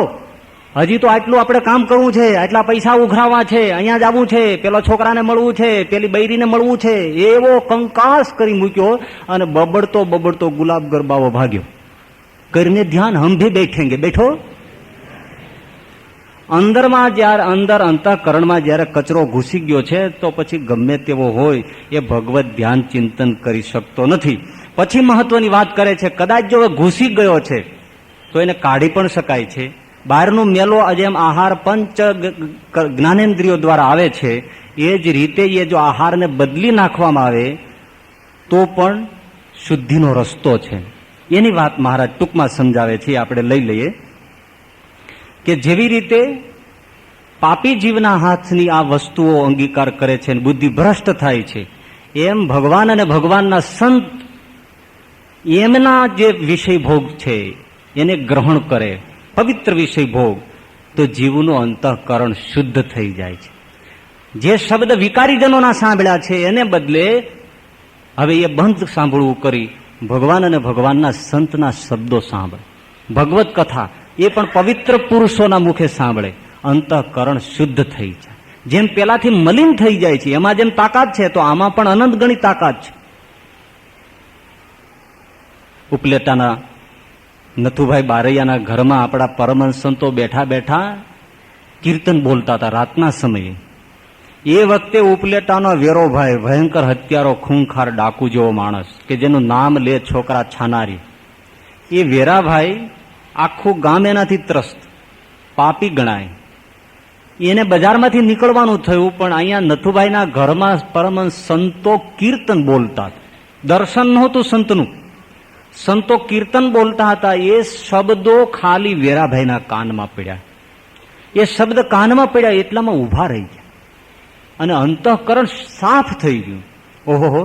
Speaker 2: હજી તો આટલું આપણે કામ કરવું છે, આટલા પૈસા ઉઘરાવા છે, અહીંયા જવું છે, પેલા છોકરાને મળવું છે, પેલી બૈરીને મળવું છે. એવો કંકાસ કરી મૂક્યો અને બબડતો બબડતો ગુલાબગર બાવો ભાગ્યો. કરીને ધ્યાન હમ ભી બેઠેંગે. બેઠો. અંદરમાં જ્યારે અંદર અંતઃકરણમાં જ્યારે કચરો ઘૂસી ગયો છે તો પછી ગમે તેવો હોય એ ભગવત ધ્યાન ચિંતન કરી શકતો નથી. પછી મહત્વની વાત કરે છે, કદાચ જો ઘૂસી ગયો છે તો એને કાઢી પણ શકાય છે. બહારનું મેલો જેમ આહાર પંચ જ્ઞાનેન્દ્રિયો દ્વારા આવે છે એ જ રીતે એ જો આહારને બદલી નાખવામાં આવે તો પણ શુદ્ધિનો રસ્તો છે. એની વાત મહારાજ ટૂંકમાં સમજાવે છે, આપણે લઈ લઈએ કે જેવી રીતે પાપી જીવના હાથની આ વસ્તુઓ અંગીકાર કરે છે અને બુદ્ધિ ભ્રષ્ટ થાય છે, એમ ભગવાન અને ભગવાનના સંત એમના જે વિષય ભોગ છે એને ગ્રહણ કરે, પવિત્ર વિષય ભોગ, તો જીવનું અંતઃકરણ શુદ્ધ થઈ જાય છે. જે શબ્દ વિકારીજનોના સાંભળ્યા છે એને બદલે હવે એ બંધ સાંભળવું કરી ભગવાન અને ભગવાનના સંતના શબ્દો સાંભળે. ભગવત કથા એ પણ પવિત્ર પુરુષોના મુખે સાંભળે. અંતઃકરણ શુદ્ધ થઈ જાય. જેમ પેલાથી મલિન થઈ જાય છે એમાં જેમ તાકાત છે તો આમાં પણ અનંત ગણી તાકાત છે. ઉપલેટાના નથુભાઈ બારૈયાના ઘરમાં આપણા પરમહંસ સંતો બેઠા બેઠા કીર્તન બોલતા હતા રાતના સમયે. એ વખતે ઉપલેટાનો વેરોભાઈ, ભયંકર હત્યારો, ખૂંખાર ડાકુ જેવો માણસ કે જેનું નામ લે છોકરા છાનારી, એ વેરાભાઈ આખું ગામ એનાથી ત્રસ્ત, પાપી ગણાય. એને બજારમાંથી નીકળવાનું થયું, પણ અહીંયા નથુભાઈના ઘરમાં પરમહંસ સંતો કીર્તન બોલતા. દર્શન નહોતું સંતનું, સંતો કીર્તન બોલતા હતા, એ શબ્દો ખાલી વેરાભાઈના કાનમાં પડ્યા. એ શબ્દ કાનમાં પડ્યા એટલામાં ઉભા રહી ગયા અને અંતઃકરણ સાફ થઈ ગયું. ઓહો,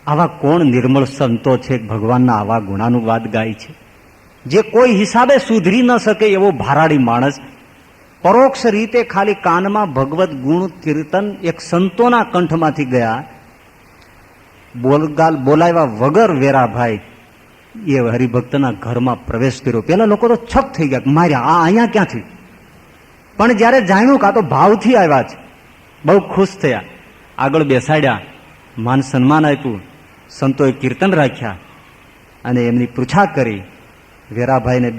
Speaker 2: આવા કોણ નિર્મળ સંતો છે, ભગવાનના આવા ગુણાનુવાદ ગાય છે, જે કોઈ હિસાબે સુધરી ન શકે એવો ભારાડી માણસ પરોક્ષ રીતે ખાલી કાનમાં ભગવત ગુણ કીર્તન એક સંતોના કંઠમાંથી ગયા. બોલાવ્યા વગર વેરાભાઈ એ હરિભક્તના ઘરમાં પ્રવેશ કર્યો. પેલા લોકો તો છક થઈ ગયા, માર્યા આ અહીંયા ક્યાંથી? પણ જયારે જાણ્યું કાં તો ભાવથી આવ્યા છે, બહુ ખુશ થયા. આગળ બેસાડ્યા, માન સન્માન આપ્યું, સંતોએ કીર્તન રાખ્યા અને એમની પૃચ્છા કરી. વેરાભાઈને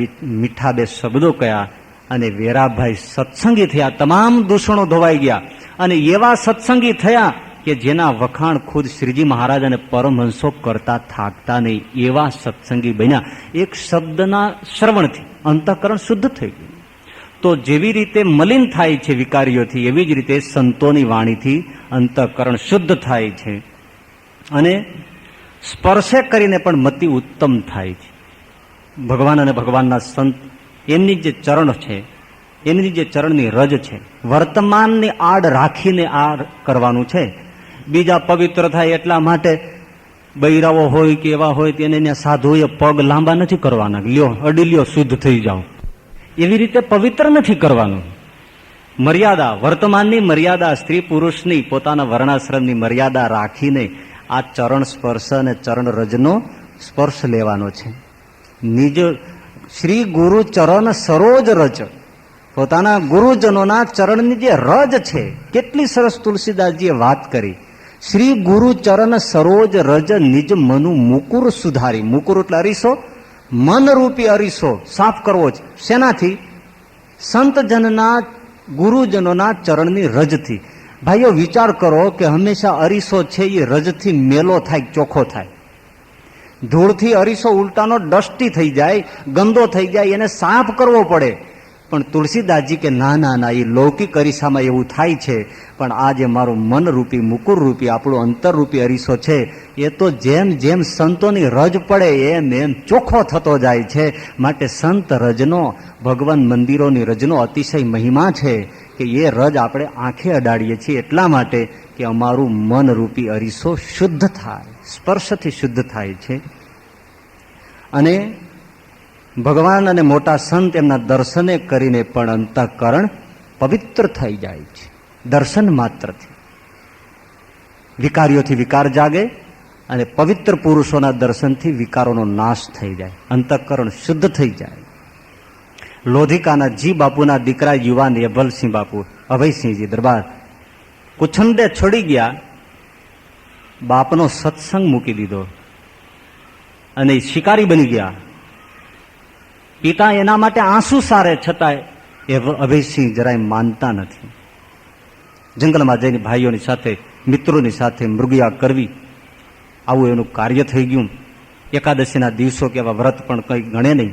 Speaker 2: મીઠા બે શબ્દો કહ્યા અને વેરાભાઈ સત્સંગી થયા. તમામ દૂષણો ધોવાઈ ગયા અને એવા સત્સંગી થયા કે જેના વખાણ ખુદ શ્રીજી મહારાજ અને પરમહંસો કરતા થાકતા નહીં, એવા સત્સંગી બન્યા. એક શબ્દના શ્રવણથી અંતઃકરણ શુદ્ધ થઈ ગયું. તો જેવી રીતે મલિન થાય છે વિકારીઓથી, એવી જ રીતે સંતોની વાણીથી અંતઃકરણ શુદ્ધ થાય છે અને સ્પર્શે કરીને પણ મતિ ઉત્તમ થાય છે. ભગવાન અને ભગવાનના સંત, એમની જે ચરણ છે, એમની જે ચરણની રજ છે, વર્તમાનની આડ રાખીને આ કરવાનું છે. બીજા પવિત્ર થાય એટલા માટે બૈરાઓ હોય કે એવા હોય તેને સાધુએ પગ લાંબા નથી કરવાના, લ્યો અડી લ્યો શુદ્ધ થઈ જાઓ, એવી રીતે પવિત્ર નથી કરવાનું. મર્યાદા, વર્તમાનની મર્યાદા, સ્ત્રી પુરુષની પોતાના વર્ણાશ્રમની મર્યાદા રાખીને આ ચરણ સ્પર્શ અને ચરણ રજનો સ્પર્શ લેવાનો છે. નિજ શ્રી ગુરુ ચરણ સરોજ રજ, પોતાના ગુરુજનોના ચરણની જે રજ છે, કેટલી સરસ તુલસીદાસજીએ વાત કરી. શ્રી ગુરુ ચરણ સરોજ રજ નિજ મનુ મુકુર સુધારી. મુકુર એટલે અરીસો, મનરૂપી અરીસો સાફ કરવો છે. શેનાથી? સંતજનના ગુરુજનોના ચરણની રજથી. ભાઈઓ વિચાર કરો કે હંમેશા અરીસો છે એ રજથી મેલો થાય, ચોખ્ખો થાય. ધૂળથી અરીસો ઉલટાનો ડસ્ટી થઈ જાય, ગંદો થઈ જાય, એને સાફ કરવો પડે. પણ તુલસીદાસજી કે ના ના ના, એ લૌકિક અરીસામાં એવું થાય છે, પણ આ જે મારું મનરૂપી મુકુર રૂપી આપણું અંતરરૂપી અરીસો છે, એ તો જેમ જેમ સંતોની રજ પડે એમ એમ ચોખ્ખો થતો જાય છે. માટે સંત રજનો, ભગવાન મંદિરોની રજનો અતિશય મહિમા છે કે એ રજ આપણે આંખે અડાડીએ છીએ એટલા માટે કે અમારું મનરૂપી અરીસો શુદ્ધ થાય, સ્પર્શથી શુદ્ધ થાય છે. અને ભગવાન અને મોટા સંત એમના દર્શને કરીને પણ અંતઃકરણ પવિત્ર થઈ જાય છે. દર્શન માત્રથી વિકારીઓથી વિકાર જાગે અને પવિત્ર પુરુષોના દર્શનથી વિકારોનો નાશ થઈ જાય, અંતઃકરણ શુદ્ધ થઈ જાય. લોધિકાના જી બાપુના દીકરા યુવાન યભલસિંહ બાપુ, અભયસિંહજી દરબાર કુછંદે છોડી ગયા, બાપનો સત્સંગ મૂકી દીધો અને શિકારી બની ગયા. પિતા એના માટે આંસુ સારે, છતાં અભયસિંહ જરાય માનતા નથી. જંગલમાં જઈને ભાઈઓની સાથે, મિત્રોની સાથે મૃગયા કરવી, આવું એનું કાર્ય થઈ ગયું. એકાદશીના દિવસો કે એવા વ્રત પણ કંઈ ગણે નહીં.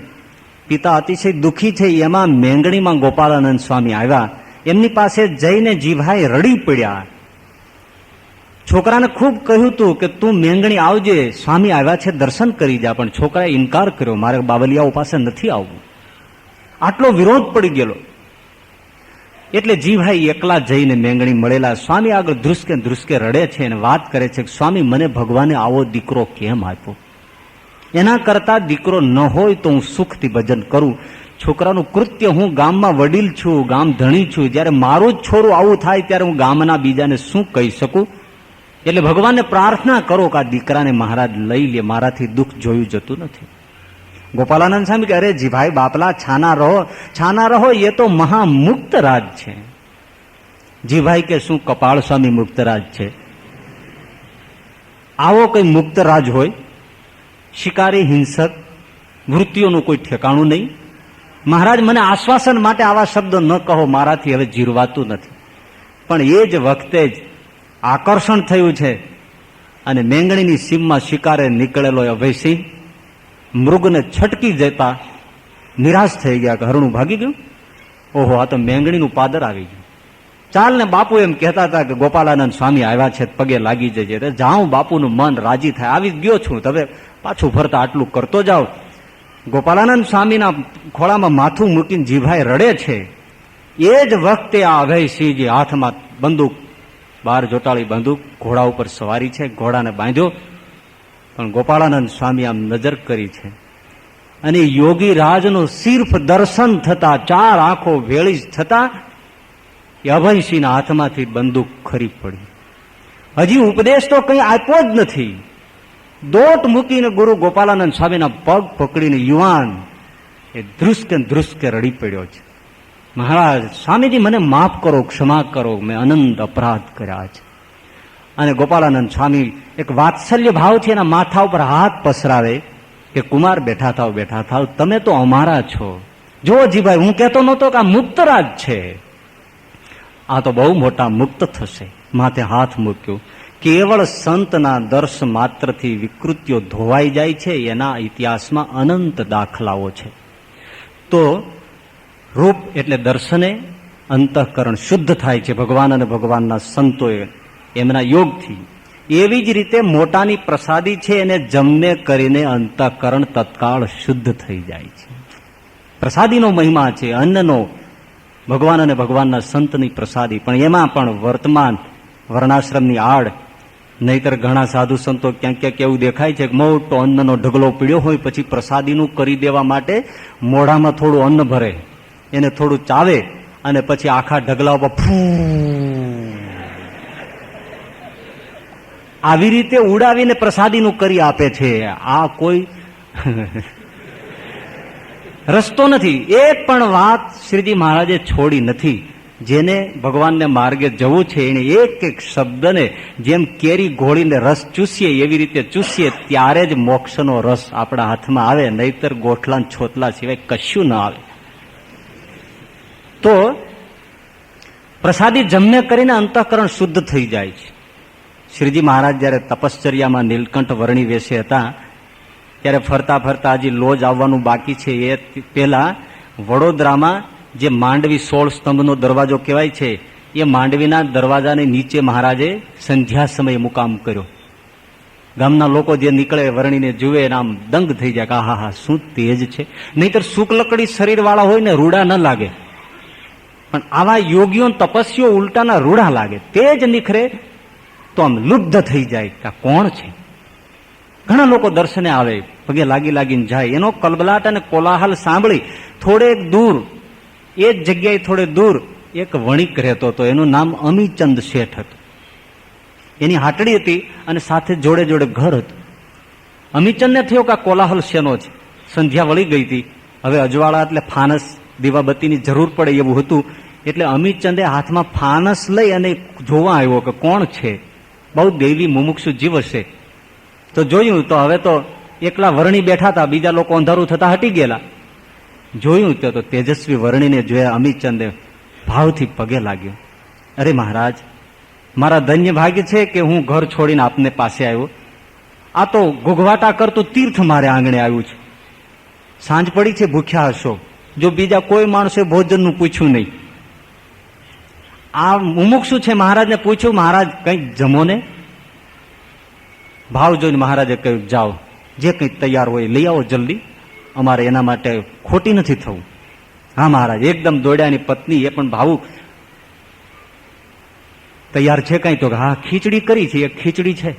Speaker 2: પિતા અતિશય દુઃખી છે. એમાં મેંગણીમાં ગોપાલાનંદ સ્વામી આવ્યા. એમની પાસે જઈને જીભાઈ રડી પડ્યા. છોકરાને ખૂબ કહ્યું હતું કે તું મેંગણી આવજે, સ્વામી આવ્યા છે દર્શન કરી જા, પણ છોકરાએ ઇનકાર કર્યો, મારે બાવલિયાઓ પાસે નથી આવવું. આટલો વિરોધ પડી ગયેલો. એટલે જીભાઈ એકલા જઈને મેંગણી મળેલા. સ્વામી આગળ ધ્રુસકે ધ્રુસકે રડે છે અને વાત કરે છે કે સ્વામી, મને ભગવાને આવો દીકરો કેમ આપ્યો? એના કરતા દીકરો ન હોય તો હું સુખથી ભજન કરું. છોકરાનું કૃત્ય, હું ગામમાં વડીલ છું, ગામ ધણી છું, જ્યારે મારું જ છોરું આવું થાય ત્યારે હું ગામના બીજાને શું કહી શકું? એટલે ભગવાનને પ્રાર્થના કરો કે આ દીકરાને મહારાજ લઈ લે, મારાથી દુઃખ જોયું જતું નથી. ગોપાલાનંદ સ્વામી કે અરે જીભાઈ બાપલા, છાના રહો, એ તો મહામુક્ત રાજ છે. જીભાઈ કે શું કપાળ સ્વામી મુક્ત રાજ છે? આવો કઈ મુક્ત રાજ હોય? શિકારી, હિંસક, વૃત્તિઓનું કોઈ ઠેકાણું નહીં. મહારાજ મને આશ્વાસન માટે આવા શબ્દો ન કહો, મારાથી હવે જીરવાતું નથી. પણ એ જ વખતે જ આકર્ષણ થયું છે અને મેંગણીની સીમમાં શિકારે નીકળેલો અભયસિંહ મૃગને છટકી જતા નિરાશ થઈ ગયા કે હરણું ભાગી ગયું. ઓહો, આ તો મેંગણીનું પાદર આવી ગયું. ચાલ ને, બાપુ એમ કહેતા હતા કે ગોપાલાનંદ સ્વામી આવ્યા છે, પગે લાગી જજે. જાઉં, બાપુનું મન રાજી થાય, આવી ગયો છું, હવે પાછું ફરતા આટલું કરતો જાઓ. ગોપાલાનંદ સ્વામીના ખોળામાં માથું મૂકીને જીભાઈ રડે છે. એ જ વખતે આ અભયસિંહજી હાથમાં બંદૂક, બાર જોટાળી બંદૂક, ઘોડા ઉપર સવારી છે, ઘોડાને બાંધ્યો. પણ ગોપાળાનંદ સ્વામી આમ નજર કરી છે અને યોગી રાજનું સિર્ફ દર્શન થતા, ચાર આંખો વેળી થતા એ અભયસિંહના હાથમાંથી બંદૂક ખરી પડી. હજી ઉપદેશ તો કંઈ આપ્યો જ નથી. દોટ મૂકીને ગુરુ ગોપાલાનંદ સ્વામીના પગ પકડીને યુવાન એ ધ્રુસકે રડી પડ્યો છે. મહારાજ, સ્વામીજી મને માફ કરો, ક્ષમા કરો, મેં અનંત અપરાધ કર્યા છે. અને ગોપાલાનંદ સ્વામી એક વાત્સલ્ય ભાવથી એના માથા ઉપર હાથ પસરાવે કે કુમાર બેઠા થાવ, તમે તો અમારા છો. જો જીભાઈ, હું કહેતો નહોતો કે આ મુક્તરાજ છે, આ તો બહુ મોટા મુક્ત થશે. માથે હાથ મૂક્યો. કેવળ સંતના દર્શ માત્રથી વિકૃતિઓ ધોવાઈ જાય છે, એના ઇતિહાસમાં અનંત દાખલાઓ છે. તો રૂપ એટલે દર્શને અંતઃકરણ શુદ્ધ થાય છે ભગવાન અને ભગવાનના સંતોએ એમના યોગથી. એવી જ રીતે મોટાની પ્રસાદી છે, એને જમને કરીને અંતઃકરણ તત્કાળ શુદ્ધ થઈ જાય છે. પ્રસાદીનો મહિમા છે, અન્નનો, ભગવાન અને ભગવાનના સંતની પ્રસાદી. પણ એમાં પણ વર્તમાન વર્ણાશ્રમની આડ, નહીતર ઘણા સાધુ સંતો ક્યાંક ક્યાંક એવું દેખાય છે કે મોટો અન્નનો ઢગલો પીડ્યો હોય, પછી પ્રસાદીનું કરી દેવા માટે મોઢામાં થોડું અન્ન ભરે, એને થોડું ચાવે અને પછી આખા ઢગલા ઉપર આવી રીતે ઉડાવીને પ્રસાદીનું કરી આપે છે. આ કોઈ રસ્તો નથી. એક પણ વાત શ્રીજી મહારાજે છોડી નથી. જેને ભગવાનને માર્ગે જવું છે એને એક એક શબ્દને જેમ કેરી ઘોળીને રસ ચૂસીએ એવી રીતે ચૂસીએ, ત્યારે જ મોક્ષનો રસ આપણા હાથમાં આવે, નહીતર ગોઠલા છોતલા સિવાય કશું ન આવે. તો પ્રસાદી જમને કરીને અંતઃકરણ શુદ્ધ થઈ જાય છે. શ્રીજી મહારાજ જયારે તપશ્ચર્યામાં નીલકંઠ વર્ણી વેશે હતા, ત્યારે ફરતા ફરતા હજી લોજ આવવાનું બાકી છે. એ પહેલા વડોદરામાં જે માંડવી 16 સ્તંભનો દરવાજો કહેવાય છે, એ માંડવીના દરવાજાની નીચે મહારાજે સંધ્યા સમયે મુકામ કર્યો. ગામના લોકો જે નીકળે વર્ણીને જુએ ને આમ દંગ થઈ જાય કે આહા શું તેજ છે. નહીતર શુક્લકડી શરીર વાળા હોય ને રૂડા ન લાગે, પણ આવા યોગીઓ તપસ્વીઓ ઉલટાના રૂડા લાગે. તેજ નિખરે તો આમ લુબ્ધ થઈ જાય કે કોણ છે. ઘણા લોકો દર્શને આવે, પગે લાગીને જાય. એનો કલબલાટ અને કોલાહલ સાંભળી થોડેક દૂર, એ જ જગ્યાએ થોડે દૂર એક વણિક રહેતો હતો. એનું નામ અમીચંદ શેઠ હતું. એની હાટડી હતી અને સાથે જોડે જોડે ઘર હતું. અમીચંદને થયો કે આ કોલાહલ શેનો છે. સંધ્યા વળી ગઈ હતી, હવે અજવાળા એટલે ફાનસ દીવાબત્તીની જરૂર પડે એવું હતું. એટલે અમીચંદે હાથમાં ફાનસ લઈ અને જોવા આવ્યો કે કોણ છે. બહુ દૈવી મુમુક્ષુ જીવ હશે. તો જોયું તો હવે તો એકલા વર્ણી બેઠા હતા, બીજા લોકો અંધારું થતા હટી ગયેલા. જોયું તો તેજસ્વી વર્ણીને જોયા. અમીચંદે ભાવથી પગે લાગ્યો. અરે મહારાજ, મારા ધન્ય ભાગ્ય છે કે હું ઘર છોડીને આપને પાસે આવ્યો. આ તો ઘોઘવાટા કરતું તીર્થ મારે આંગણે આવ્યું છે. સાંજ પડી છે, ભૂખ્યા હશો. જો બીજા કોઈ માણસે ભોજનનું પૂછ્યું નહીં, આ મુમુક્ષુ છે. મહારાજને પૂછ્યું, મહારાજ કંઈક જમો ને. ભાવ જોઈને મહારાજે કહ્યું, જાઓ, જે કંઈક તૈયાર હોય લઈ આવો જલ્દી, અમારે એના માટે ખોટી નથી થવું. હા મહારાજ. એકદમ દોડ્યાની પત્ની એ પણ ભાવુક, તૈયાર છે કઈ? તો હા, ખીચડી કરી છે. એક ખીચડી છે,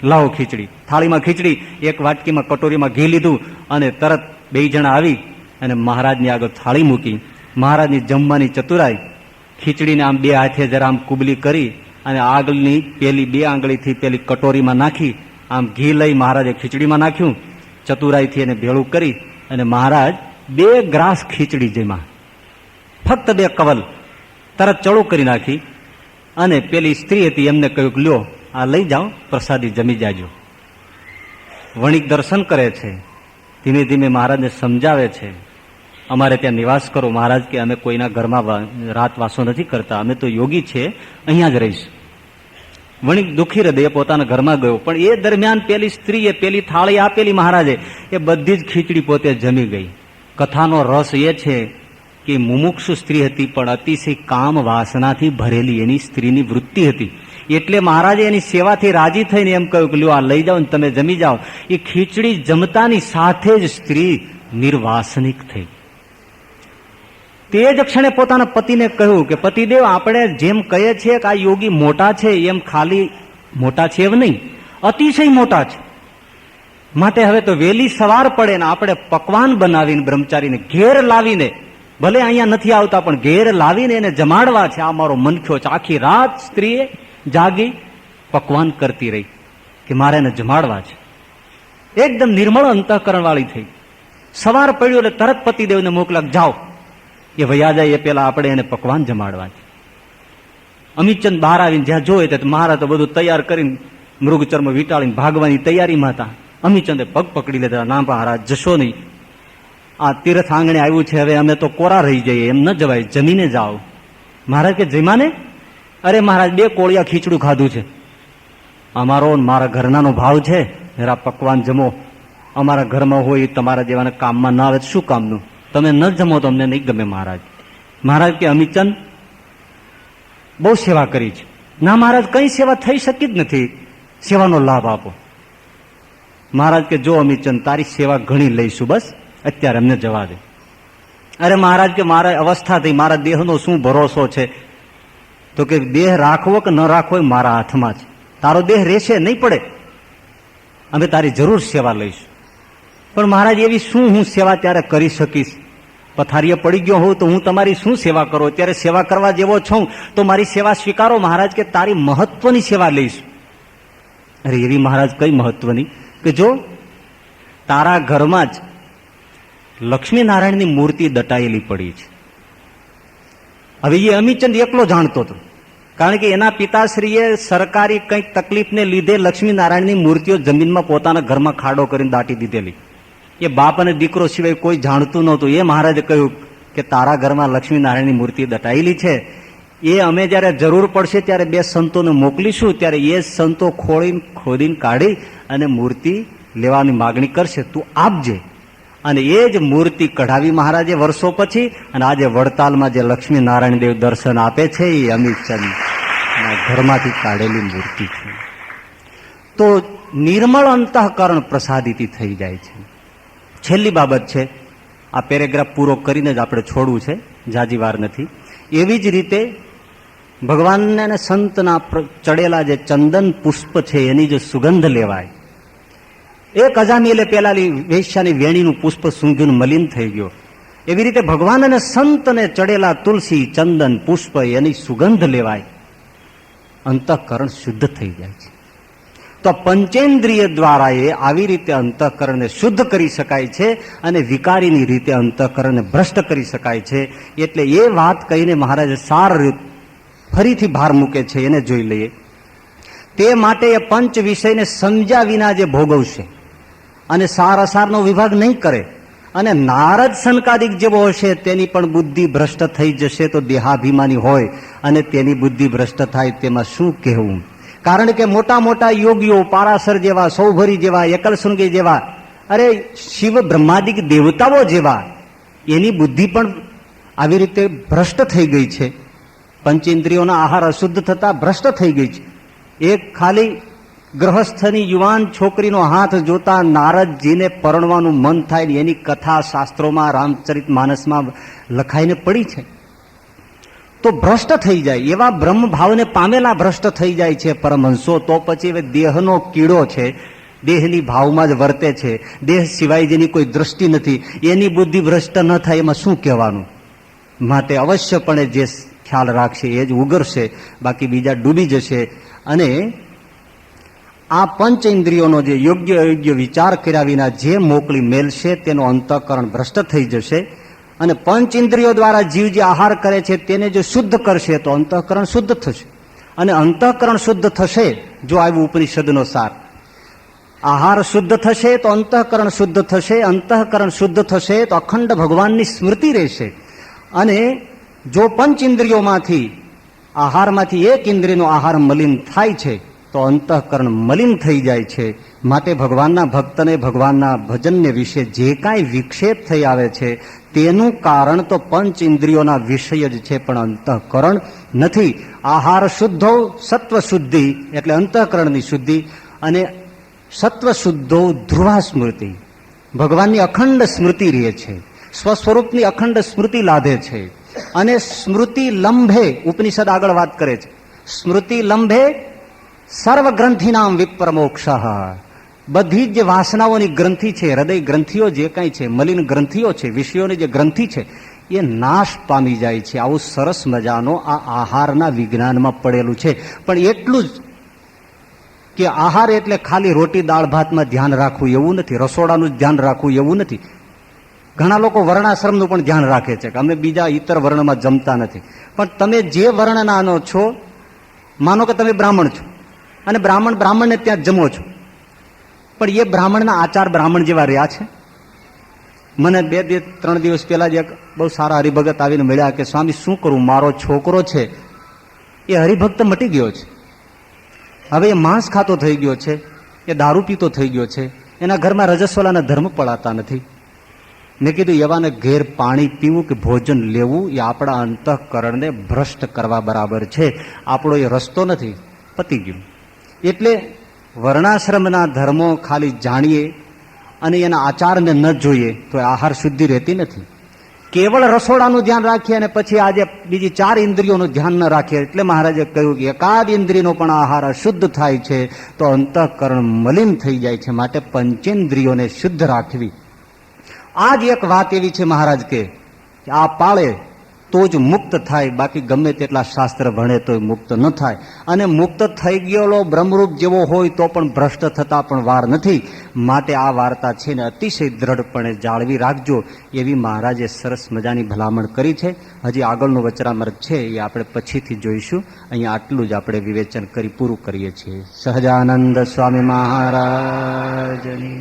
Speaker 2: લાવો ખીચડી. થાળીમાં ખીચડી, એક વાટકીમાં કટોરીમાં ઘી લીધું અને તરત 2 જણા આવી અને મહારાજની આગળ થાળી મૂકી. મહારાજની જમવાની ચતુરાઈ, ખીચડીને આમ 2 હાથે જરા આમ કુબલી કરી અને આગળની પેલી 2 આંગળીથી પેલી કટોરીમાં નાખી, આમ ઘી લઈ મહારાજે ખીચડીમાં નાખ્યું. ચતુરાઈથી એને ભેળું કરી અને મહારાજ 2 ગ્રાસ ખીચડી જેમાં ફક્ત 2 કવલ તરત ચડું કરી નાખી. અને પેલી સ્ત્રી હતી એમને કહ્યું કે લ્યો આ લઈ જાઓ, પ્રસાદી જમી જાજો. વણિક દર્શન કરે છે, ધીમે ધીમે મહારાજને સમજાવે છે, અમારે ત્યાં નિવાસ કરો. મહારાજ કે અમે કોઈના ઘરમાં રાત વાસો નથી કરતા, અમે તો યોગી છે, અહીંયા જ રહીશ. વણિક દુઃખી હૃદયે પોતાના ઘરમાં ગયો. પણ એ દરમિયાન પેલી સ્ત્રીએ પેલી થાળી આપેલી મહારાજે, એ બધી જ ખીચડી પોતે જમી ગઈ. કથાનો રસ એ છે કે મુમુક્ષુ સ્ત્રી હતી, પણ અતિશય કામ વાસનાથી ભરેલી એની સ્ત્રીની વૃત્તિ હતી. એટલે મહારાજે એની સેવાથી રાજી થઈને એમ કહ્યું કે લ્યો આ લઈ જાઓ ને તમે જમી જાઓ. એ ખીચડી જમતાની સાથે જ સ્ત્રી નિર્વાસનિક થઈ. તે જ ક્ષણે પોતાના પતિને કહ્યું કે પતિદેવ, આપણે જેમ કહીએ છીએ કે આ યોગી મોટા છે, એમ ખાલી મોટા છે એમ નહીં, અતિશય મોટા છે. માટે હવે તો વહેલી સવાર પડે ને આપણે પકવાન બનાવીને બ્રહ્મચારીને ઘેર લાવીને, ભલે અહીંયા નથી આવતા પણ ઘેર લાવીને એને જમાડવા છે. આ મારો મનખ્યો છે. આખી રાત સ્ત્રીએ જાગી પકવાન કરતી રહી કે મારે એને જમાડવા છે. એકદમ નિર્મળ અંતઃકરણ વાળી થઈ. સવાર પડ્યું એટલે તરત પતિદેવને મોકલા, જાઓ એ વયા જાય એ પેલા આપણે એને પકવાન જમાડવા છે. અમિતચંદ બહાર આવીને જ્યાં જોયે તો મહારાજ તો બધું તૈયાર કરીને મૃગચર્મ વીંટાળીને ભાગવાની તૈયારીમાં હતા. અમિતચંદે પગ પકડી લીધા, ના મહારાજ જશો નહીં, આ તીર્થ આંગણે આવ્યું છે, હવે અમે તો કોરા રહી જઈએ, એમ ન જવાય, જમીને જાઓ. મહારાજ કે જમાને? અરે મહારાજ 2 કોળિયા ખીચડું ખાધું છે, અમારો મારા ઘરનાનો ભાવ છે, જરા પકવાન જમો. અમારા ઘરમાં હોય તમારા જેવાને કામમાં ના આવે શું કામનું, તમે ન જમો તો અમને નહીં ગમે. મહારાજ કે અમિતચંદ બહુ સેવા કરી છે. ના મહારાજ, કઈ સેવા થઈ શકી જ નથી, સેવાનો લાભ આપો. મહારાજ કે જો અમિતચંદ, તારી સેવા ઘણી લઈશું, બસ અત્યારે અમને જવા દે. અરે મહારાજ કે મારે અવસ્થા થઈ, મારા દેહનો શું ભરોસો છે? તો કે દેહ રાખવો કે ન રાખવો એ મારા હાથમાં છે. તારો દેહ રહેશે નહીં પડે, અમે તારી જરૂર સેવા લઈશું. પણ મહારાજ એવી શું હું સેવા ત્યારે કરી શકીશ? પથારીએ પડી ગયો હોઉં તો હું તમારી શું સેવા કરું? અત્યારે સેવા કરવા જેવો છું તો મારી સેવા સ્વીકારો. મહારાજ કે તારી મહત્વની સેવા લઈશ. અરે એવી મહારાજ કઈ મહત્વની? કે જો તારા ઘરમાં જ લક્ષ્મીનારાયણની મૂર્તિ દટાયેલી પડી છે. હવે એ અમિતચંદ એકલો જાણતો હતો, કારણ કે એના પિતાશ્રીએ સરકારી કંઈક તકલીફને લીધે લક્ષ્મીનારાયણની મૂર્તિઓ જમીનમાં પોતાના ઘરમાં ખાડો કરીને દાટી દીધેલી. એ બાપ અને દીકરો સિવાય કોઈ જાણતું નહોતું. એ મહારાજે કહ્યું કે તારા ઘરમાં લક્ષ્મીનારાયણની મૂર્તિ દટાયેલી છે, એ અમે જયારે જરૂર પડશે ત્યારે 2 સંતોને મોકલીશું, ત્યારે એ સંતો ખોદીને કાઢી અને મૂર્તિ લેવાની માગણી કરશે, તું આપજે. અને એ જ મૂર્તિ કઢાવી મહારાજે વર્ષો પછી, અને આજે વડતાલમાં જે લક્ષ્મીનારાયણ દેવ દર્શન આપે છે એ અમિતચંદ ઘરમાંથી કાઢેલી મૂર્તિ છે. તો નિર્મળ અંતઃકરણ પ્રસાદિતી થઈ જાય છે. છેલ્લી બાબત છે, આ પેરેગ્રાફ પૂરો કરીને જ આપણે છોડવું છે, જાજી વાર નથી. એવી જ રીતે ભગવાનને અને સંતના ચડેલા જે ચંદન પુષ્પ છે એની જે સુગંધ લેવાય. એક અજામિલે પેલાની વેશ્યાની વેણીનું પુષ્પ સૂંઘ્યું મલિન થઈ ગયો. એવી રીતે ભગવાન અને સંતને ચડેલા તુલસી, ચંદન, પુષ્પ એની સુગંધ લેવાય, અંતઃકરણ શુદ્ધ થઈ જાય છે. તો પંચેન્દ્રિય દ્વારા એ આવી રીતે અંતઃકરણને શુદ્ધ કરી શકાય છે અને વિકારીની રીતે અંતઃકરણને ભ્રષ્ટ કરી શકાય છે. એટલે એ વાત કહીને મહારાજે સાર ફરીથી ભાર મૂકે છે, એને જોઈ લઈએ. તે માટે એ પંચ વિષયને સમજ્યા વિના જે ભોગવશે અને સાર અસારનો વિભાગ નહીં કરે અને નારદ સનકાદિક જેવો હશે તેની પણ બુદ્ધિ ભ્રષ્ટ થઈ જશે. તો દેહાભિમાની હોય અને તેની બુદ્ધિ ભ્રષ્ટ થાય તેમાં શું કહેવું? કારણ કે મોટા મોટા યોગીઓ, પારાસર જેવા, સૌભરી જેવા, એકલશૃંગી જેવા, અરે શિવ બ્રહ્માદિક દેવતાઓ જેવા, એની બુદ્ધિ પણ આવી રીતે ભ્રષ્ટ થઈ ગઈ છે. પંચેન્દ્રિયોના આહાર અશુદ્ધ થતા ભ્રષ્ટ થઈ ગઈ છે. એક ખાલી ગ્રહસ્થની યુવાન છોકરીનો હાથ જોતા નારદજીને પરણવાનું મન થાય ને એની કથા શાસ્ત્રોમાં, રામચરિત માનસમાં લખાઈને પડી છે. તો ભ્રષ્ટ થઈ જાય, એવા બ્રહ્મ ભાવને પામેલા ભ્રષ્ટ થઈ જાય છે પરમહંસો. તો પછી હવે દેહનો કીડો છે, દેહની ભાવમાં જ વર્તે છે, દેહ સિવાય જેની કોઈ દ્રષ્ટિ નથી, એની બુદ્ધિ ભ્રષ્ટ ન થાય એમાં શું કહેવાનું? માટે અવશ્યપણે જે ખ્યાલ રાખશે એ જ ઉગરશે, બાકી બીજા ડૂબી જશે. અને આ પંચ ઇન્દ્રિયોનો જે યોગ્ય અયોગ્ય વિચાર કર્યા વિના જે મોકલી મેલશે તેનો અંતઃકરણ ભ્રષ્ટ થઈ જશે. અને પંચ ઇન્દ્રિયો દ્વારા જીવ જે આહાર કરે છે તેને જો શુદ્ધ કરશે તો અંતઃકરણ શુદ્ધ થશે. અને અંતઃકરણ શુદ્ધ થશે જો આવ્યું ઉપનિષદનો સાર. આહાર શુદ્ધ થશે તો અંતઃકરણ શુદ્ધ થશે, અંતઃકરણ શુદ્ધ થશે તો અખંડ ભગવાનની સ્મૃતિ રહેશે. અને જો પંચ ઇન્દ્રિયોમાંથી આહારમાંથી એક ઇન્દ્રિયનો આહાર મલિન થાય છે તો
Speaker 3: તો અંતઃકરણ મલિન થઈ જાય છે. માટે ભગવાનના ભક્તને ભગવાનના ભજનને વિશે જે કાંઈ વિક્ષેપ થઈ આવે છે તેનું કારણ તો પંચ ઇન્દ્રિયોના વિષય જ છે, પણ અંતઃકરણ નથી. આહાર શુદ્ધો સત્વ શુદ્ધિ એટલે અંતઃકરણની શુદ્ધિ, અને સત્વ શુદ્ધો ધ્રુવા સ્મૃતિ, ભગવાનની અખંડ સ્મૃતિ રહે છે, સ્વસ્વરૂપની અખંડ સ્મૃતિ લાદે છે. અને સ્મૃતિ લંભે, ઉપનિષદ આગળ વાત કરે છે, સ્મૃતિ લંભે સર્વ ગ્રંથિનામ વિપ્રમોક્ષ, બધી જ જે વાસનાઓની ગ્રંથિ છે, હૃદય ગ્રંથિઓ જે કાંઈ છે, મલિન ગ્રંથિઓ છે, વિષયોની જે ગ્રંથિ છે એ નાશ પામી જાય છે. આવું સરસ મજાનો આ આહારના વિજ્ઞાનમાં પડેલું છે. પણ એટલું જ કે આહાર એટલે ખાલી રોટી દાળ ભાતમાં ધ્યાન રાખવું એવું નથી, રસોડાનું જ ધ્યાન રાખવું એવું નથી. ઘણા લોકો વર્ણાશ્રમનું પણ ધ્યાન રાખે છે કે અમે બીજા ઇતર વર્ણમાં જમતા નથી. પણ તમે જે વર્ણનાનો છો, માનો કે તમે બ્રાહ્મણ છો અને બ્રાહ્મણને ત્યાં જમો છો, પણ એ બ્રાહ્મણના આચાર બ્રાહ્મણ જેવા રહ્યા છે? મને 2-3 દિવસ પહેલા જ એક બહુ સારા હરિભગત આવીને મળ્યા કે સ્વામી શું કરું, મારો છોકરો છે એ હરિભક્ત મટી ગયો છે, હવે એ માંસ ખાતો થઈ ગયો છે, એ દારૂ પીતો થઈ ગયો છે, એના ઘરમાં રજસ્વલાના ધર્મ પડાતા નથી. મેં કીધું એવાને ઘેર પાણી પીવું કે ભોજન લેવું એ આપણા અંતઃકરણને ભ્રષ્ટ કરવા બરાબર છે, આપણો એ રસ્તો નથી, પતી ગયું. એટલે વર્ણાશ્રમના ધર્મો ખાલી જાણીએ અને એના આચારને ન જોઈએ તો આહાર શુદ્ધિ રહેતી નથી. કેવળ રસોડાનું ધ્યાન રાખીએ અને પછી આજે બીજી 4 ઇન્દ્રિયોનું ધ્યાન ન રાખીએ, એટલે મહારાજે કહ્યું કે એકાદ ઇન્દ્રિયનો પણ આહાર અશુદ્ધ થાય છે તો અંતઃકરણ મલિન થઈ જાય છે. માટે પંચેન્દ્રિયોને શુદ્ધ રાખવી. આ જ એક વાત એવી છે મહારાજ કે આ પાળે તો જ મુક્ત થાય, બાકી ગમે તેટલા શાસ્ત્ર ભણે તો મુક્ત ન થાય. અને મુક્ત થઈ ગયેલો બ્રહ્મરૂપ જેવો હોય તો પણ ભ્રષ્ટ થતા પણ વાર નથી. માટે આ વાર્તા છે ને અતિશય દ્રઢપણે જાળવી રાખજો, એવી મહારાજે સરસ મજાની ભલામણ કરી છે. હજી આગળનું વચરામૃત છે એ આપણે પછીથી જોઈશું. અહીંયા આટલું જ આપણે વિવેચન કરી પૂરું કરીએ છીએ. સહજાનંદ સ્વામી મહારાજની